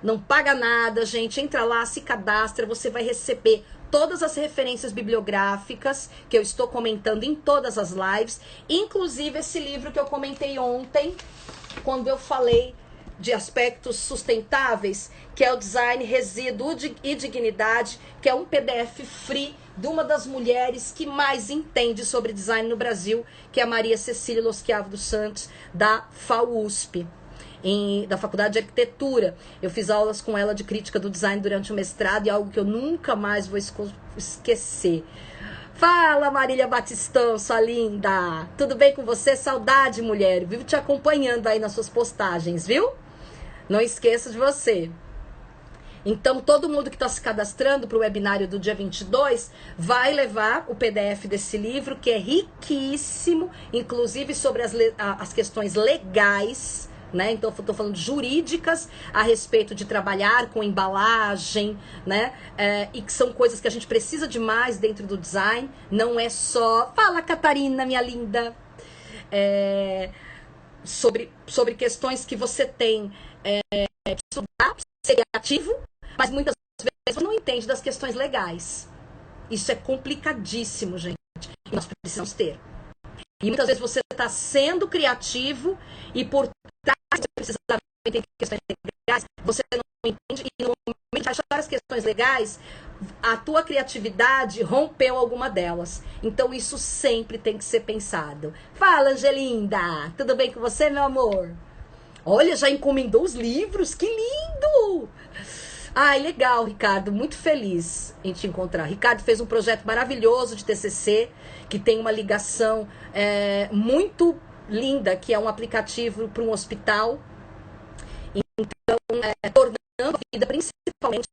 Não paga nada, gente. Entra lá, se cadastra, você vai receber todas as referências bibliográficas que eu estou comentando em todas as lives, inclusive esse livro que eu comentei ontem, quando eu falei de aspectos sustentáveis, que é o Design, Resíduo e Dignidade, que é um PDF free de uma das mulheres que mais entende sobre design no Brasil, que é a Maria Cecília Loschiavo dos Santos, da FAUSP. Da Faculdade de Arquitetura. Eu fiz aulas com ela de crítica do design durante o mestrado, e algo que eu nunca mais vou esquecer. Fala, Marília Batistão, sua linda! Tudo bem com você? Saudade, mulher! Vivo te acompanhando aí nas suas postagens, viu? Não esqueça de você. Então, todo mundo que está se cadastrando para o webinário do dia 22 vai levar o PDF desse livro, que é riquíssimo, inclusive sobre as questões legais, né? Então, eu estou falando jurídicas a respeito de trabalhar com embalagem, né? E que são coisas que a gente precisa demais dentro do design. Não é só... Fala, Catarina, minha linda! Sobre questões que você tem que estudar, ser criativo, mas muitas vezes você não entende das questões legais. Isso é complicadíssimo, gente. E nós precisamos ter. E muitas vezes você está sendo criativo e por trás você precisa entender questões legais, você não entende, e no momento de achar as questões legais, a tua criatividade rompeu alguma delas. Então isso sempre tem que ser pensado. Fala, Angelinda! Tudo bem com você, meu amor? Olha, já encomendou os livros? Que lindo! Ai, legal, Ricardo. Muito feliz em te encontrar. Ricardo fez um projeto maravilhoso de TCC, que tem uma ligação muito linda, que é um aplicativo para um hospital. Então, tornando a vida, principalmente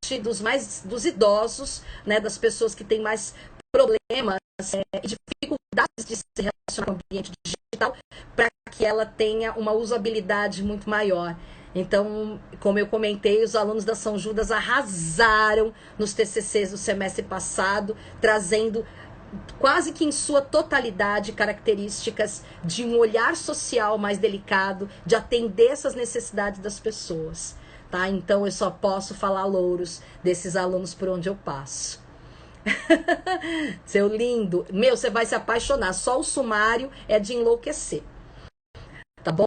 dos idosos, né, das pessoas que têm mais problemas e dificuldades de se relacionar com o ambiente digital, para que ela tenha uma usabilidade muito maior. Então, como eu comentei, os alunos da São Judas arrasaram nos TCCs do semestre passado, trazendo quase que em sua totalidade características de um olhar social mais delicado, de atender essas necessidades das pessoas, tá? Então eu só posso falar louros desses alunos por onde eu passo. Seu lindo, meu, você vai se apaixonar, só o sumário é de enlouquecer, tá bom?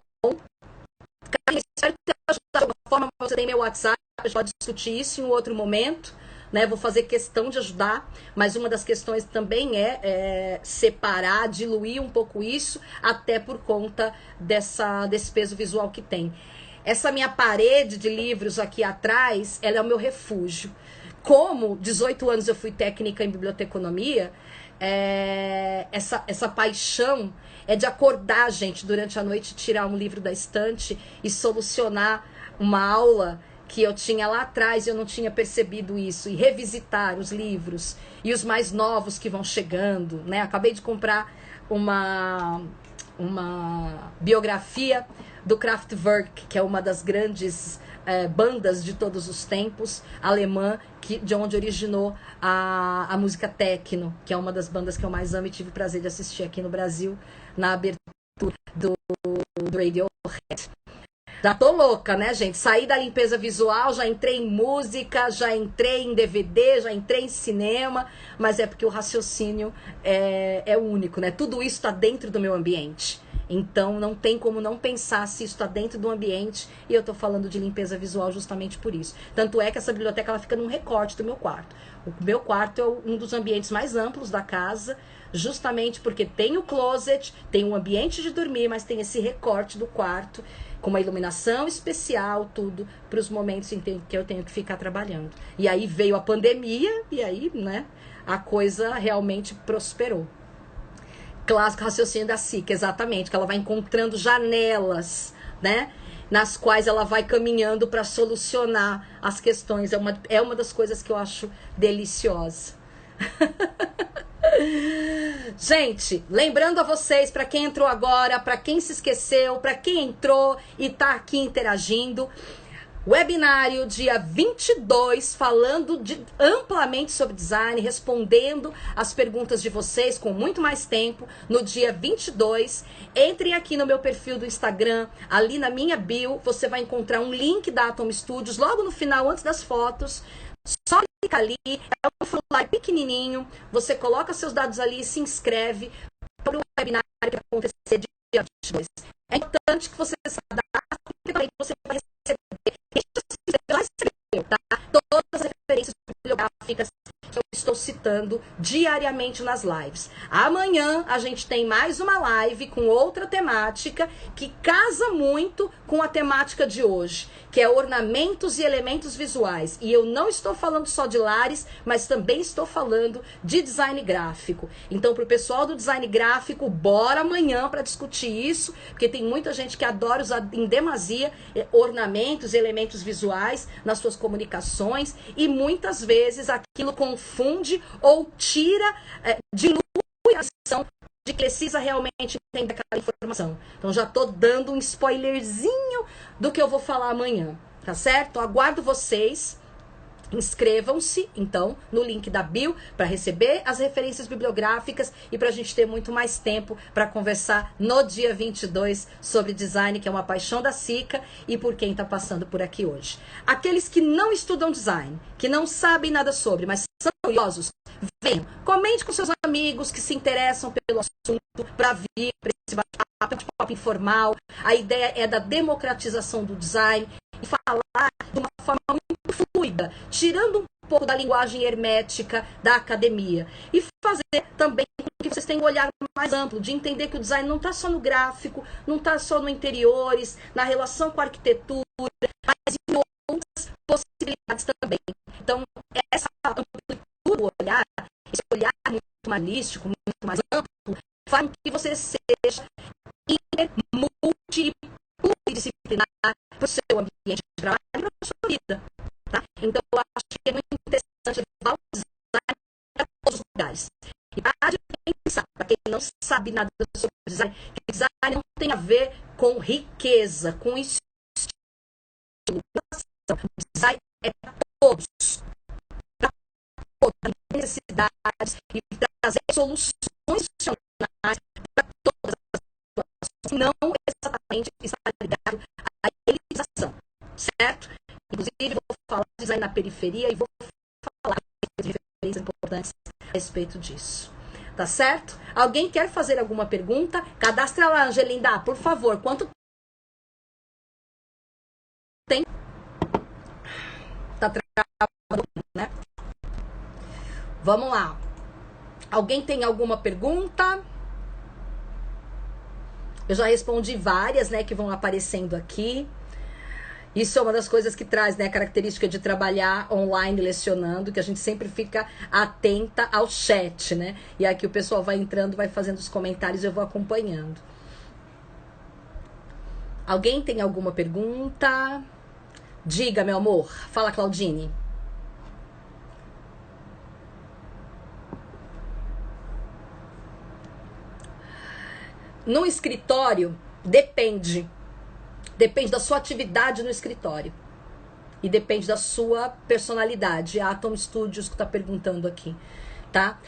Espero ter ajudado de alguma forma. Você tem meu WhatsApp, a gente pode discutir isso em um outro momento, né? Vou fazer questão de ajudar, mas uma das questões também é separar, diluir um pouco isso, até por conta desse peso visual que tem. Essa minha parede de livros aqui atrás, ela é o meu refúgio. Como 18 anos eu fui técnica em biblioteconomia, essa paixão é de acordar, gente, durante a noite, tirar um livro da estante e solucionar uma aula que eu tinha lá atrás e eu não tinha percebido isso, e revisitar os livros e os mais novos que vão chegando, né? Acabei de comprar uma biografia do Kraftwerk, que é uma das grandes bandas de todos os tempos, alemã, de onde originou a música techno, que é uma das bandas que eu mais amo e tive o prazer de assistir aqui no Brasil, na abertura do Radiohead. Já tô louca, né, gente? Saí da limpeza visual, já entrei em música, já entrei em DVD, já entrei em cinema, mas é porque o raciocínio é único, né? Tudo isso está dentro do meu ambiente. Então não tem como não pensar se isso está dentro do ambiente, e eu estou falando de limpeza visual justamente por isso. Tanto é que essa biblioteca ela fica num recorte do meu quarto. O meu quarto é um dos ambientes mais amplos da casa, justamente porque tem o closet, tem um ambiente de dormir, mas tem esse recorte do quarto, com uma iluminação especial, tudo, para os momentos em que eu tenho que ficar trabalhando. E aí veio a pandemia, e aí, né, a coisa realmente prosperou. Clássico raciocínio da Sica, exatamente, que ela vai encontrando janelas, né, nas quais ela vai caminhando para solucionar as questões. É uma das coisas que eu acho deliciosa. Gente, lembrando a vocês, para quem entrou agora, para quem se esqueceu, para quem entrou e tá aqui interagindo, webinário dia 22, falando amplamente sobre design, respondendo as perguntas de vocês com muito mais tempo, no dia 22. Entrem aqui no meu perfil do Instagram, ali na minha bio, você vai encontrar um link da Atom Studios, logo no final, antes das fotos. Só clica ali, é um formulário pequenininho, você coloca seus dados ali e se inscreve para o webinário que vai acontecer dia 22. É importante que você se cadastre, porque também você vai receber, tá? Todas as referências bibliográficas que eu estou citando diariamente nas lives. Amanhã a gente tem mais uma live com outra temática que casa muito com a temática de hoje, que é ornamentos e elementos visuais. E eu não estou falando só de lares, mas também estou falando de design gráfico. Então, para o pessoal do design gráfico, bora amanhã para discutir isso, porque tem muita gente que adora usar em demasia ornamentos e elementos visuais nas suas comunicações, e muitas vezes aquilo confunde ou tira, dilui a ação de que precisa realmente entender aquela informação. Então já tô dando um spoilerzinho do que eu vou falar amanhã, tá certo? Aguardo vocês. Inscrevam-se, então, no link da bio para receber as referências bibliográficas e para a gente ter muito mais tempo para conversar no dia 22 sobre design, que é uma paixão da Sica e por quem está passando por aqui hoje. Aqueles que não estudam design, que não sabem nada sobre, mas são curiosos, venham, comente com seus amigos que se interessam pelo assunto para vir para esse bate-papo informal. A ideia é da democratização do design e falar de uma forma muito fluida, tirando um pouco da linguagem hermética da academia. E fazer também com que vocês tenham um olhar mais amplo, de entender que o design não está só no gráfico, não está só no interiores, na relação com a arquitetura, mas em outras possibilidades também. Então, essa amplitude do olhar, esse olhar muito mais holístico, muito mais amplo, faz com que você seja multi e multidisciplinar para o seu ambiente de trabalho e para a sua vida. Tá? Então, eu acho que é muito interessante levar o design para todos os lugares. E para de pensar, para quem não sabe nada sobre design, que design não tem a ver com riqueza, com estilo. Design é para todos. Para todas as necessidades e trazer soluções funcionais para todas as situações, não exatamente está ligado à elitização, certo? Inclusive, vou falar de design na periferia e vou falar de referências importantes a respeito disso. Tá certo? Alguém quer fazer alguma pergunta? Cadastra lá, Angelinda, por favor. Quanto tem? Tá travando, né? Vamos lá. Alguém tem alguma pergunta? Eu já respondi várias, né, que vão aparecendo aqui. Isso é uma das coisas que traz, né, a característica de trabalhar online lecionando, que a gente sempre fica atenta ao chat, né? E aqui o pessoal vai entrando, vai fazendo os comentários e eu vou acompanhando. Alguém tem alguma pergunta? Diga, meu amor. Fala, Claudine. No escritório, depende. Depende da sua atividade no escritório. E depende da sua personalidade. A Atom Studios que está perguntando aqui, tá?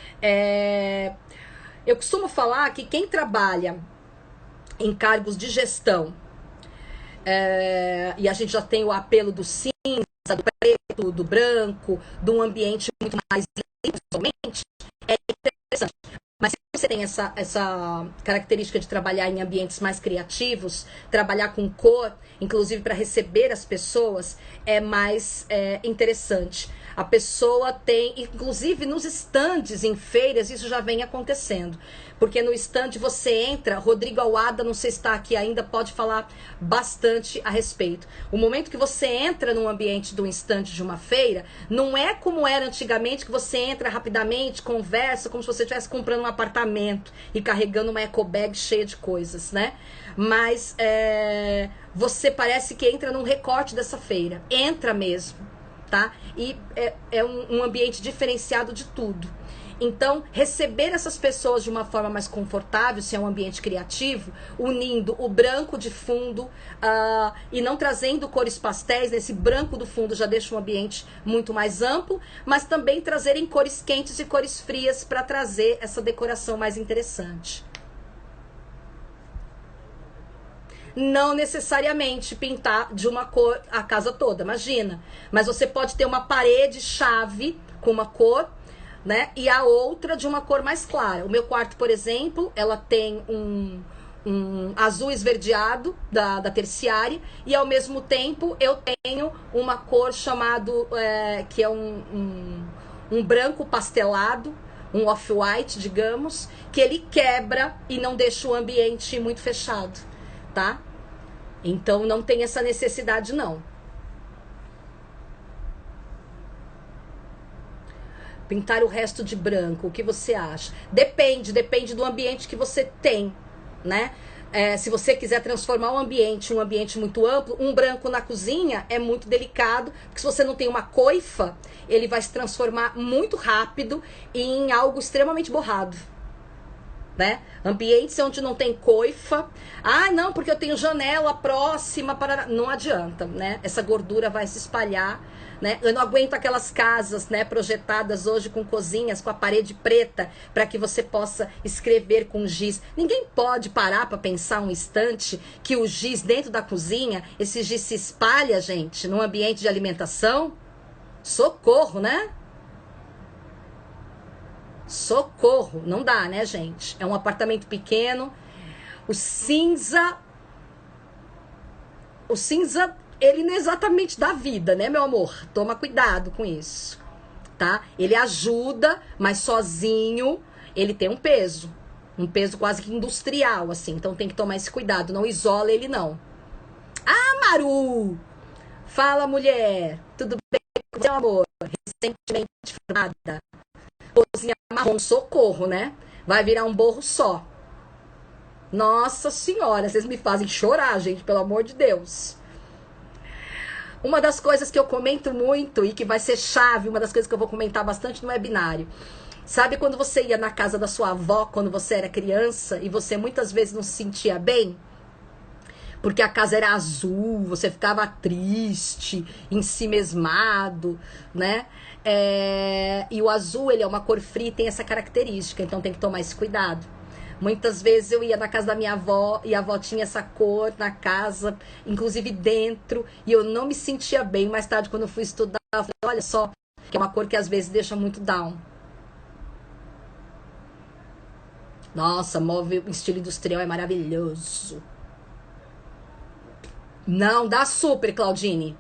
Eu costumo falar que quem trabalha em cargos de gestão, e a gente já tem o apelo do cinza, do preto, do branco, de um ambiente muito mais limpo, somente, é interessante. Mas se você tem essa característica de trabalhar em ambientes mais criativos, trabalhar com cor, inclusive para receber as pessoas, é mais interessante. A pessoa tem, inclusive nos estandes em feiras, isso já vem acontecendo. Porque no estande você entra, Rodrigo Awada, não sei se está aqui ainda, pode falar bastante a respeito. O momento que você entra num ambiente do estande de uma feira, não é como era antigamente, que você entra rapidamente, conversa, como se você estivesse comprando um apartamento e carregando uma ecobag cheia de coisas, né? Mas você parece que entra num recorte dessa feira. Entra mesmo, tá? E é um ambiente diferenciado de tudo. Então, receber essas pessoas de uma forma mais confortável, se é um ambiente criativo, unindo o branco de fundo e não trazendo cores pastéis, nesse branco do fundo já deixa um ambiente muito mais amplo, mas também trazerem cores quentes e cores frias para trazer essa decoração mais interessante. Não necessariamente pintar de uma cor a casa toda, imagina. Mas você pode ter uma parede chave com uma cor, né? E a outra de uma cor mais clara. O meu quarto, por exemplo, ela tem um azul esverdeado da terciária e ao mesmo tempo eu tenho uma cor chamado que é um branco pastelado, um off-white, digamos, que ele quebra e não deixa o ambiente muito fechado, tá? Então não tem essa necessidade não. Pintar o resto de branco, o que você acha? Depende do ambiente que você tem, né? Se você quiser transformar um ambiente muito amplo, um branco na cozinha é muito delicado, porque se você não tem uma coifa, ele vai se transformar muito rápido em algo extremamente borrado, né? Ambientes onde não tem coifa, não, porque eu tenho janela próxima para... Não adianta, né? Essa gordura vai se espalhar, né? Eu não aguento aquelas casas, né, projetadas hoje com cozinhas, com a parede preta, para que você possa escrever com giz. Ninguém pode parar para pensar um instante que o giz dentro da cozinha, esse giz se espalha, gente, num ambiente de alimentação. Socorro, né? Socorro, não dá, né, gente? É um apartamento pequeno. O cinza, ele não é exatamente da vida, né, meu amor? Toma cuidado com isso. tá? Ele ajuda, mas sozinho ele tem um peso quase que industrial, assim. Então tem que tomar esse cuidado, não isola ele não. Ah, Maru! Fala, mulher! Tudo bem com você, amor? Recentemente formada. Cozinha marrom, socorro, né? Vai virar um borro só. Nossa senhora, vocês me fazem chorar, gente, pelo amor de Deus. Uma das coisas que eu comento muito e que vai ser chave, uma das coisas que eu vou comentar bastante no webinário. Sabe quando você ia na casa da sua avó quando você era criança e você muitas vezes não se sentia bem? Porque a casa era azul, você ficava triste, ensimesmado, né? E o azul, ele é uma cor fria e tem essa característica, então tem que tomar esse cuidado. Muitas vezes eu ia na casa da minha avó e a avó tinha essa cor na casa, inclusive dentro, e eu não me sentia bem. Mais tarde, quando eu fui estudar, eu falei, olha só, que é uma cor que às vezes deixa muito down. Nossa, móvel estilo industrial é maravilhoso. Não, dá super, Claudine.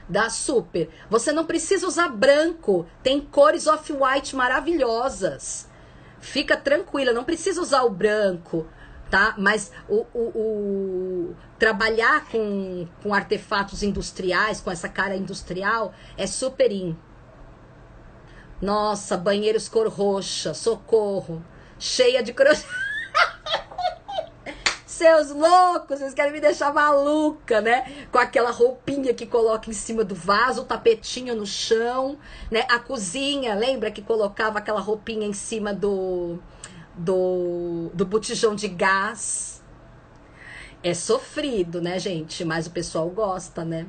Dá super. Você não precisa usar branco. Tem cores off-white maravilhosas. Fica tranquila, não precisa usar o branco, tá? Mas trabalhar com artefatos industriais, com essa cara industrial, é super in. Nossa, banheiros cor roxa, socorro. Cheia de crochê. Seus loucos, vocês querem me deixar maluca, né? Com aquela roupinha que coloca em cima do vaso, o tapetinho no chão, né? A cozinha, lembra que colocava aquela roupinha em cima do botijão de gás? É sofrido, né, gente? Mas o pessoal gosta, né?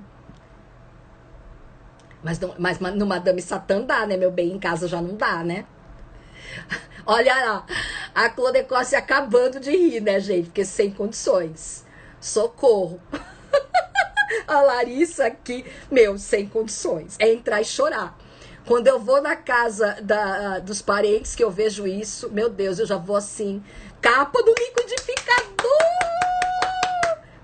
Mas no Madame Satã dá, né, meu bem? Em casa já não dá, né? Olha lá, a Clodecó se acabando de rir, né, gente? Porque sem condições. Socorro. A Larissa aqui, meu, sem condições. É entrar e chorar. Quando eu vou na casa dos parentes que eu vejo isso, meu Deus, eu já vou assim, capa do liquidificador!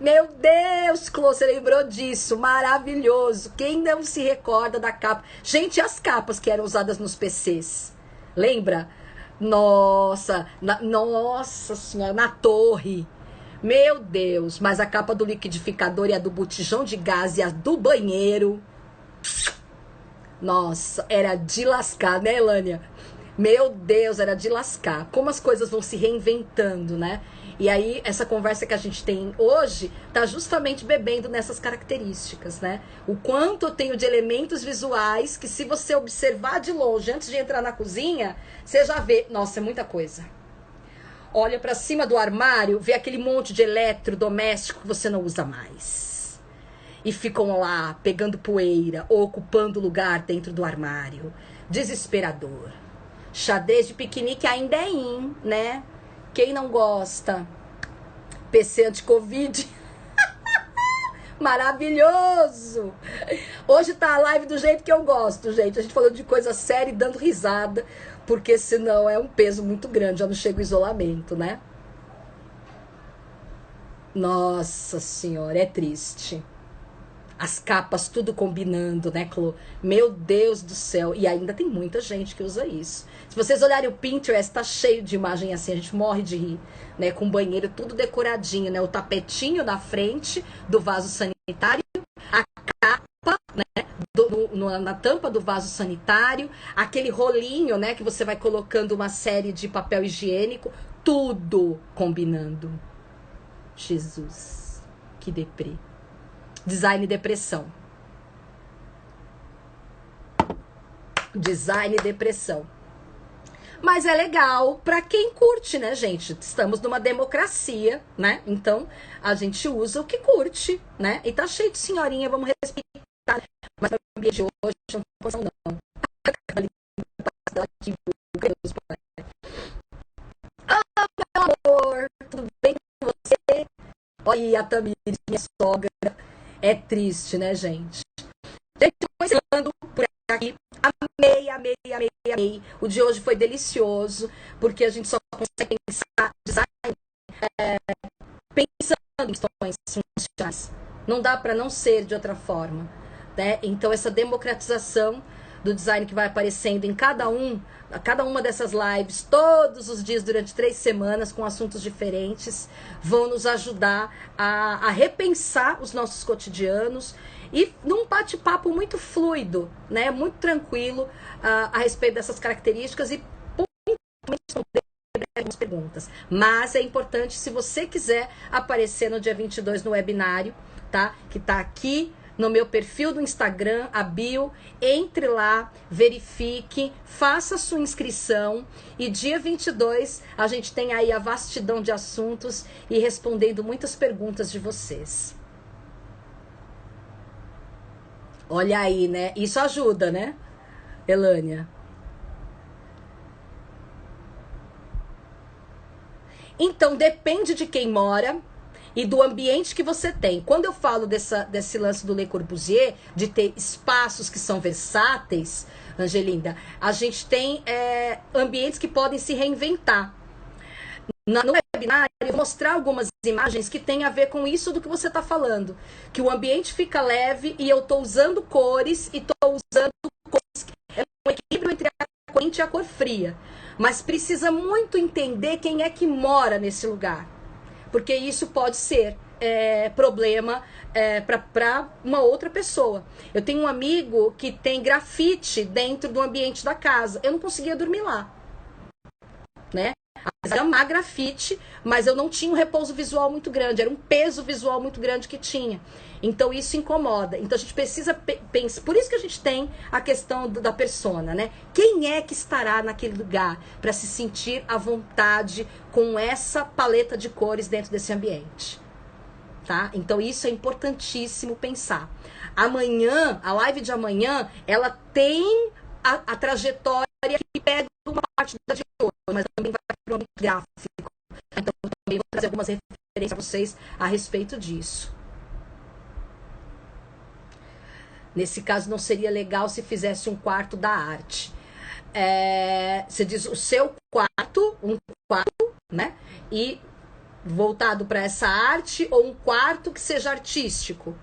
Meu Deus, Clô, você lembrou disso? Maravilhoso. Quem não se recorda da capa? Gente, as capas que eram usadas nos PCs. Lembra? Nossa, nossa senhora, na torre. Meu Deus, mas a capa do liquidificador e a do botijão de gás e a do banheiro. Nossa, era de lascar, né, Elânia? Meu Deus, era de lascar. Como as coisas vão se reinventando, né? E aí, essa conversa que a gente tem hoje tá justamente bebendo nessas características, né? O quanto eu tenho de elementos visuais que, se você observar de longe, antes de entrar na cozinha, você já vê. Nossa, é muita coisa. Olha pra cima do armário, vê aquele monte de eletrodoméstico que você não usa mais. E ficam lá, pegando poeira, ou ocupando lugar dentro do armário. Desesperador. Xadrez de piquenique ainda é in, né? Quem não gosta? PC anti-Covid. Maravilhoso! Hoje tá a live do jeito que eu gosto, gente. A gente falando de coisa séria e dando risada, porque senão é um peso muito grande, já não chega o isolamento, né? Nossa senhora, é triste. As capas tudo combinando, né, Clô? Meu Deus do céu. E ainda tem muita gente que usa isso. Se vocês olharem o Pinterest, tá cheio de imagem assim, a gente morre de rir, né? Com o banheiro tudo decoradinho, né? O tapetinho na frente do vaso sanitário, a capa, né? Na tampa do vaso sanitário, aquele rolinho, né? Que você vai colocando uma série de papel higiênico, tudo combinando. Jesus, que deprê. Design e depressão. Design e depressão. Mas é legal pra quem curte, né, gente? Estamos numa democracia, né? Então, a gente usa o que curte, né? E tá cheio de senhorinha, vamos respeitar. Mas no ambiente de hoje não tem posição, não. Ah, meu amor, tudo bem com você? Olha a Tamires, minha sogra. É triste, né, gente? Gente, começando por aqui. Amei, amei, amei, amei. O de hoje foi delicioso, porque a gente só consegue pensar design pensando em questões funcionais. Não dá para não ser de outra forma, né? Então, essa democratização do design que vai aparecendo em cada uma dessas lives, todos os dias durante 3 semanas, com assuntos diferentes, vão nos ajudar a repensar os nossos cotidianos e num bate-papo muito fluido, né, muito tranquilo a respeito dessas características e responder algumas perguntas. Mas é importante, se você quiser aparecer no dia 22 no webinário, tá? Que tá aqui no meu perfil do Instagram, a bio, entre lá, verifique, faça a sua inscrição e dia 22 a gente tem aí a vastidão de assuntos e respondendo muitas perguntas de vocês. Olha aí, né? Isso ajuda, né, Elânia? Então, depende de quem mora e do ambiente que você tem. Quando eu falo desse lance do Le Corbusier, de ter espaços que são versáteis, Angelinda, a gente tem ambientes que podem se reinventar. No webinário, eu vou mostrar algumas imagens que tem a ver com isso do que você está falando. Que o ambiente fica leve e eu estou usando cores e estou usando cores. É um equilíbrio entre a cor quente e a cor fria. Mas precisa muito entender quem é que mora nesse lugar. Porque isso pode ser problema para uma outra pessoa. Eu tenho um amigo que tem grafite dentro do ambiente da casa. Eu não conseguia dormir lá, né? Era uma grafite, mas eu não tinha um repouso visual muito grande, era um peso visual muito grande que tinha. Então isso incomoda. Então a gente precisa pensar, por isso que a gente tem a questão da persona, né? Quem é que estará naquele lugar para se sentir à vontade com essa paleta de cores dentro desse ambiente? Tá? Então isso é importantíssimo pensar. Amanhã, a live de amanhã, ela tem a trajetória que pega uma parte da de hoje, mas também vai para o âmbito gráfico. Então eu também vou trazer algumas referências para vocês a respeito disso. Nesse caso não seria legal se fizesse um quarto da arte. Você diz o seu quarto, um quarto, né? E voltado para essa arte, ou um quarto que seja artístico.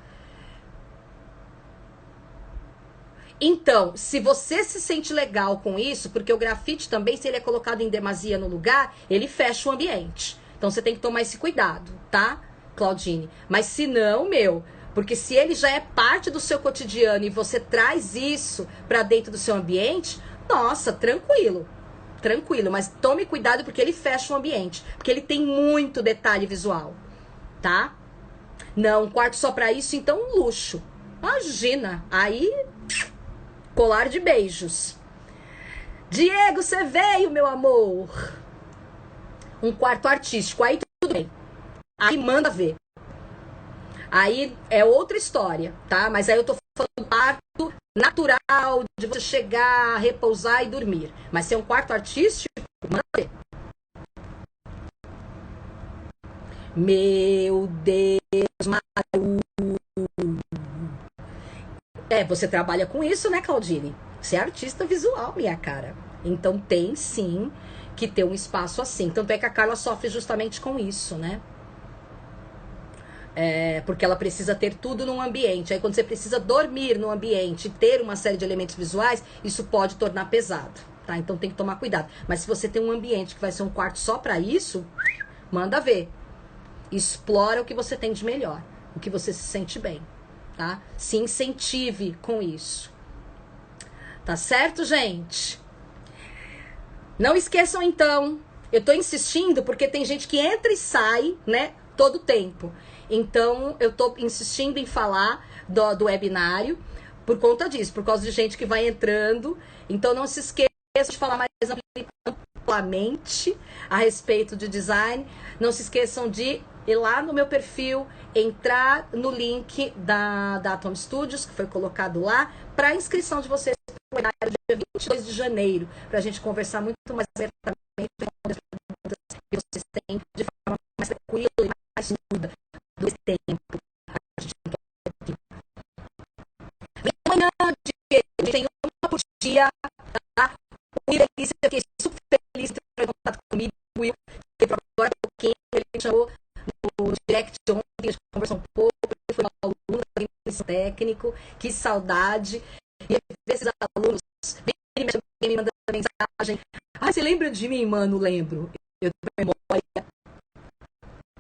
Então, se você se sente legal com isso, porque o grafite também, se ele é colocado em demasia no lugar, ele fecha o ambiente. Então você tem que tomar esse cuidado, tá, Claudine? Mas se não, porque se ele já é parte do seu cotidiano e você traz isso para dentro do seu ambiente, nossa, tranquilo. Tranquilo, mas tome cuidado porque ele fecha o ambiente, porque ele tem muito detalhe visual, tá? Não, um quarto só para isso, então um luxo. Imagina, aí colar de beijos. Diego, você veio, meu amor. Um quarto artístico, aí tudo bem. Aí manda ver. Aí é outra história, tá? Mas aí eu tô falando do quarto natural, de você chegar, repousar e dormir. Mas se é um quarto artístico, manda ver. Meu Deus, Maru. Você trabalha com isso, né, Claudine? Você é artista visual, minha cara. Então tem sim que ter um espaço assim. Tanto é que a Carla sofre justamente com isso, né? Porque ela precisa ter tudo num ambiente. Aí quando você precisa dormir no ambiente, ter uma série de elementos visuais, isso pode tornar pesado, tá? Então tem que tomar cuidado. Mas se você tem um ambiente que vai ser um quarto só pra isso, manda ver. Explora o que você tem de melhor, o que você se sente bem, tá? Se incentive com isso. Tá certo, gente? Não esqueçam, então, eu tô insistindo porque tem gente que entra e sai, né, todo tempo. Então, eu tô insistindo em falar do webinário por conta disso, por causa de gente que vai entrando. Então, não se esqueça de falar mais amplamente a respeito de design. Não se esqueçam de ir lá no meu perfil, entrar no link da Atom Studios, que foi colocado lá, para inscrição de vocês no webinário dia 22 de janeiro, para a gente conversar muito mais abertamente as perguntas que vocês têm de forma mais tranquila e mais fluida do tempo. A gente tem amanhã, Diego, tem uma por dia, tá? O Will, eu fiquei super feliz de ter contato comigo. O Will, teve agora um pouquinho, ele me chamou no direct ontem, a gente conversou um pouco, ele foi um aluno da técnico, que saudade. E esses alunos Alguém me manda mensagem. Ah, você lembra de mim, mano? Lembro. Eu tenho memória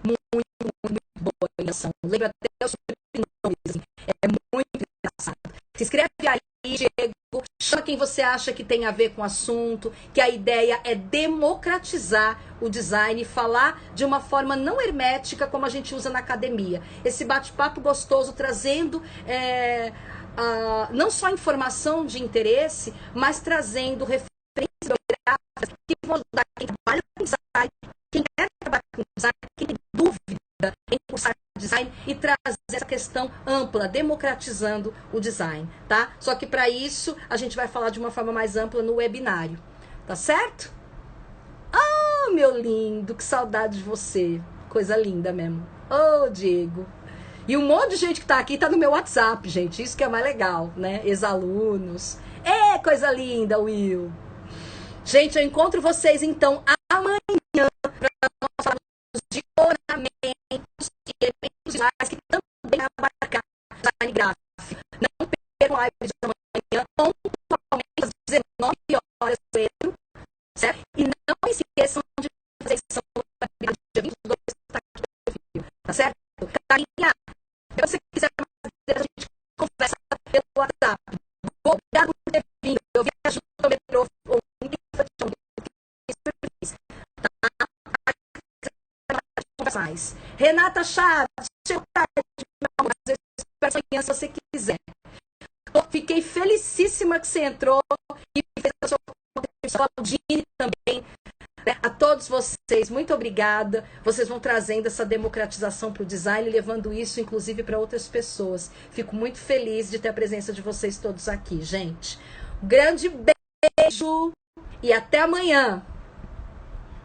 muito boa em ação. Lembro até os sobrenomes. Assim. É muito engraçado. Se inscreve aí, Diego. Chama quem você acha que tem a ver com o assunto, que a ideia é democratizar o design e falar de uma forma não hermética como a gente usa na academia. Esse bate-papo gostoso trazendo não só informação de interesse, mas trazendo referências biográficas que vão ajudar quem trabalha com design, quem quer trabalhar com design, quem tem dúvida em cursar design e trazer essa questão ampla, democratizando o design, tá? Só que para isso a gente vai falar de uma forma mais ampla no webinário, tá certo? Ah, meu lindo, que saudade de você, coisa linda mesmo. Ô, Diego. E um monte de gente que tá aqui tá no meu WhatsApp, gente, isso que é mais legal, né? Ex-alunos. É, coisa linda, Will. Gente, eu encontro vocês então amanhã para nós falarmos de ornamentos e elementos visuais que também abarcar design gráfico. Não percam a live de amanhã, pontualmente às 19 horas, Pedro, certo? E não esqueçam de fazer a inscrição no webinar dia 22, tá aqui no perfil, tá certo? Carinha, se você quiser mais detalhes, a gente conversa pelo WhatsApp. Obrigado por ter vindo. Eu viajo no metrô ontem, mais. Renata Chaves, chegou tarde, meu amor, espero amanhã se você quiser. Fiquei felicíssima que você entrou e fez a sua contribuição, Claudine também. A todos vocês, muito obrigada. Vocês vão trazendo essa democratização para o design, levando isso, inclusive, para outras pessoas. Fico muito feliz de ter a presença de vocês todos aqui, gente. Um grande beijo e até amanhã.